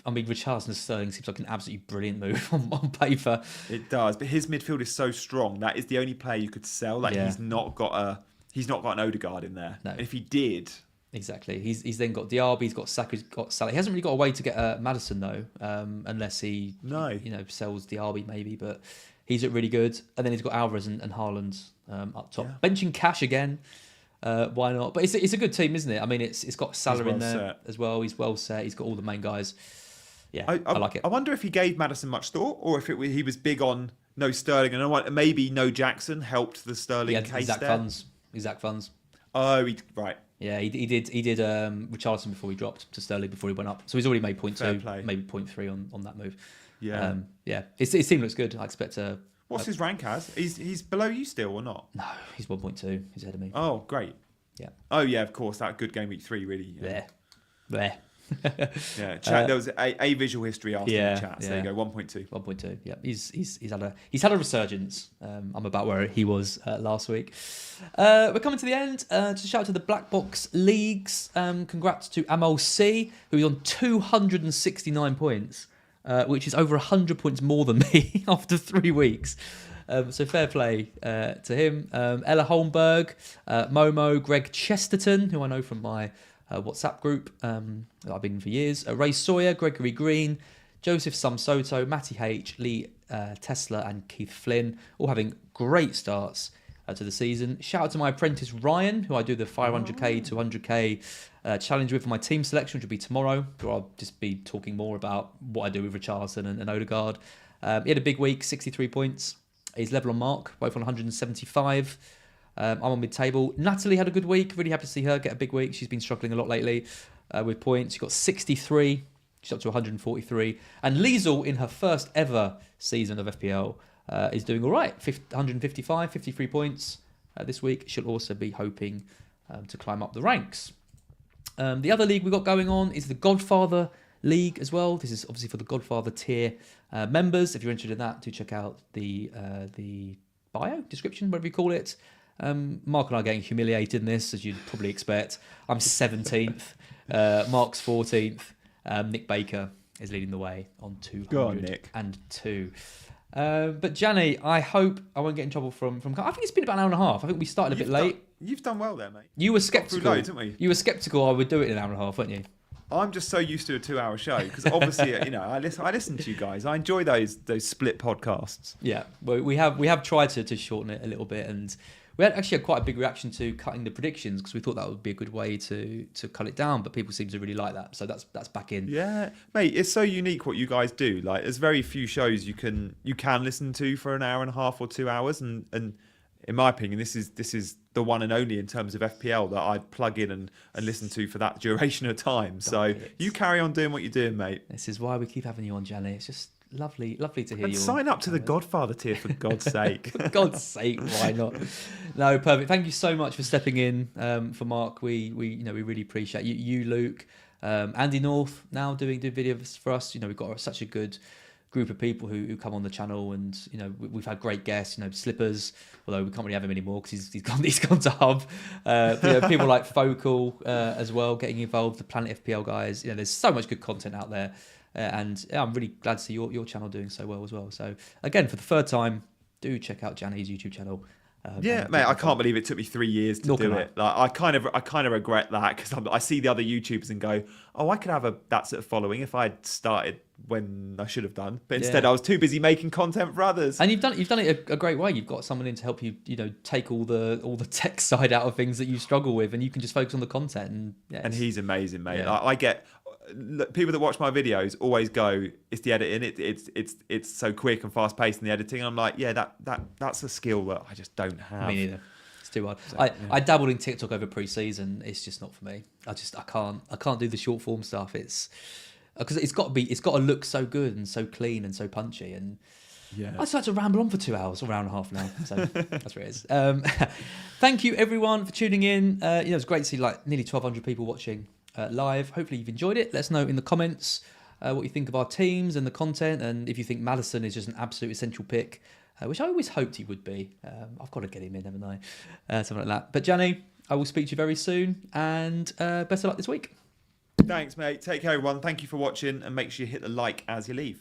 I mean, Richarlison and Sterling seems like an absolutely brilliant move on paper. It does, but his midfield is so strong. That is the only player you could sell. He's not got an Odegaard in there. No. And if he did, exactly. He's then got Diaby. He's got Saka. He's got Salah. He hasn't really got a way to get Maddison though, unless he sells Diaby maybe. But he's really good. And then he's got Alvarez and Haaland up top. Yeah. Benching Cash again. Why not? But it's a good team, isn't it? I mean, it's got Salah in there as well. He's well set. He's got all the main guys. Yeah, I like it. I wonder if he gave Maddison much thought, or if he was big on no Sterling and maybe no Jackson helped the Sterling case there. Exact funds. Oh, right. Yeah, he did Richarlison before he dropped to Sterling before he went up. So he's already made 0.2, maybe 0.3 on that move. Yeah, His team looks good. I expect What's his rank as? He's below you still or not? No, he's 1.2. He's ahead of me. Oh, great. Yeah. Oh, yeah, of course. That good game week 3, really. There. Yeah, chat. There was a visual history after the chat. So there you go, 1.2. 1.2. Yeah, he's had a resurgence. I'm about where he was last week. We're coming to the end. Just shout out to the Black Box Leagues. Congrats to Amal C, who's on 269 points. Which is over 100 points more than me after 3 weeks. So fair play to him. Ella Holmberg, Momo, Greg Chesterton, who I know from my WhatsApp group that I've been in for years. Ray Sawyer, Gregory Green, Joseph Samsoto, Matty H, Lee Tesla and Keith Flynn, all having great starts to the season. Shout out to my apprentice Ryan, who I do the 500k to 100k challenge with for my team selection, which will be tomorrow, where I'll just be talking more about what I do with Richarlison and Odegaard. He had a big week, 63 points. He's level on Mark, both on 175. I'm on mid-table. Natalie had a good week. Really happy to see her get a big week. She's been struggling a lot lately with points. She got 63. She's up to 143. And Liesel, in her first ever season of FPL, is doing all right. 155, 53 points this week. She'll also be hoping to climb up the ranks. The other league we've got going on is the Godfather League as well. This is obviously for the Godfather tier members. If you're interested in that, do check out the bio, description, whatever you call it. Mark and I are getting humiliated in this, as you'd probably expect. I'm 17th. Mark's 14th. Nick Baker is leading the way on 202. But Gianni, I hope I won't get in trouble from. I think it's been about an hour and a half. I think we started a bit late. You've done well there, mate. You were sceptical. Loads, didn't we? You were sceptical I would do it in an hour and a half, weren't you? I'm just so used to a 2-hour show because obviously, I listen to you guys. I enjoy those split podcasts. Yeah, well, we have tried to shorten it a little bit, and we had quite a big reaction to cutting the predictions because we thought that would be a good way to cut it down. But people seem to really like that, so that's back in. Yeah, mate, it's so unique what you guys do. Like, there's very few shows you can listen to for an hour and a half or 2 hours, and in my opinion, this is the one and only in terms of FPL that I'd plug in and listen to for that duration of time. So you carry on doing what you're doing, mate. This is why we keep having you on, Gianni. It's just lovely to hear you. And sign up to the Godfather tier, for God's sake. For God's sake, why not? No, perfect. Thank you so much for stepping in for Mark. We really appreciate you, Luke, Andy North now doing videos for us. We've got such a good group of people who come on the channel, and we've had great guests. Slippers, although we can't really have him anymore because he's gone to Hub. People like Focal as well getting involved. The Planet FPL guys. There's so much good content out there, and I'm really glad to see your channel doing so well as well. So again, for the third time, do check out Gianni's YouTube channel Yeah, mate, I can't believe it took me 3 years to do it. Like, I kind of regret that because I see the other YouTubers and go, oh, I could have that sort of following if I'd started when I should have done. But instead, I was too busy making content for others. And you've done it a great way. You've got someone in to help you, take all the tech side out of things that you struggle with, and you can just focus on the content. And he's amazing, mate. Yeah. I get people that watch my videos always go, it's the editing. It's so quick and fast paced in the editing. I'm like, yeah, that's a skill that I just don't have. Me neither. It's too hard. So, I dabbled in TikTok over pre-season. It's just not for me. I can't do the short form stuff. It's because it's got to look so good and so clean and so punchy. And I just like to ramble on for 2 hours, or hour and a half now. So that's where it is. Thank you everyone for tuning in. It was great to see like nearly 1,200 people watching live. Hopefully you've enjoyed it. Let us know in the comments what you think of our teams and the content, and if you think Maddison is just an absolute essential pick, which I always hoped he would be. I've got to get him in, haven't I? Something like that. But Gianni, I will speak to you very soon, and best of luck this week. Thanks, mate. Take care, everyone. Thank you for watching, and make sure you hit the like as you leave.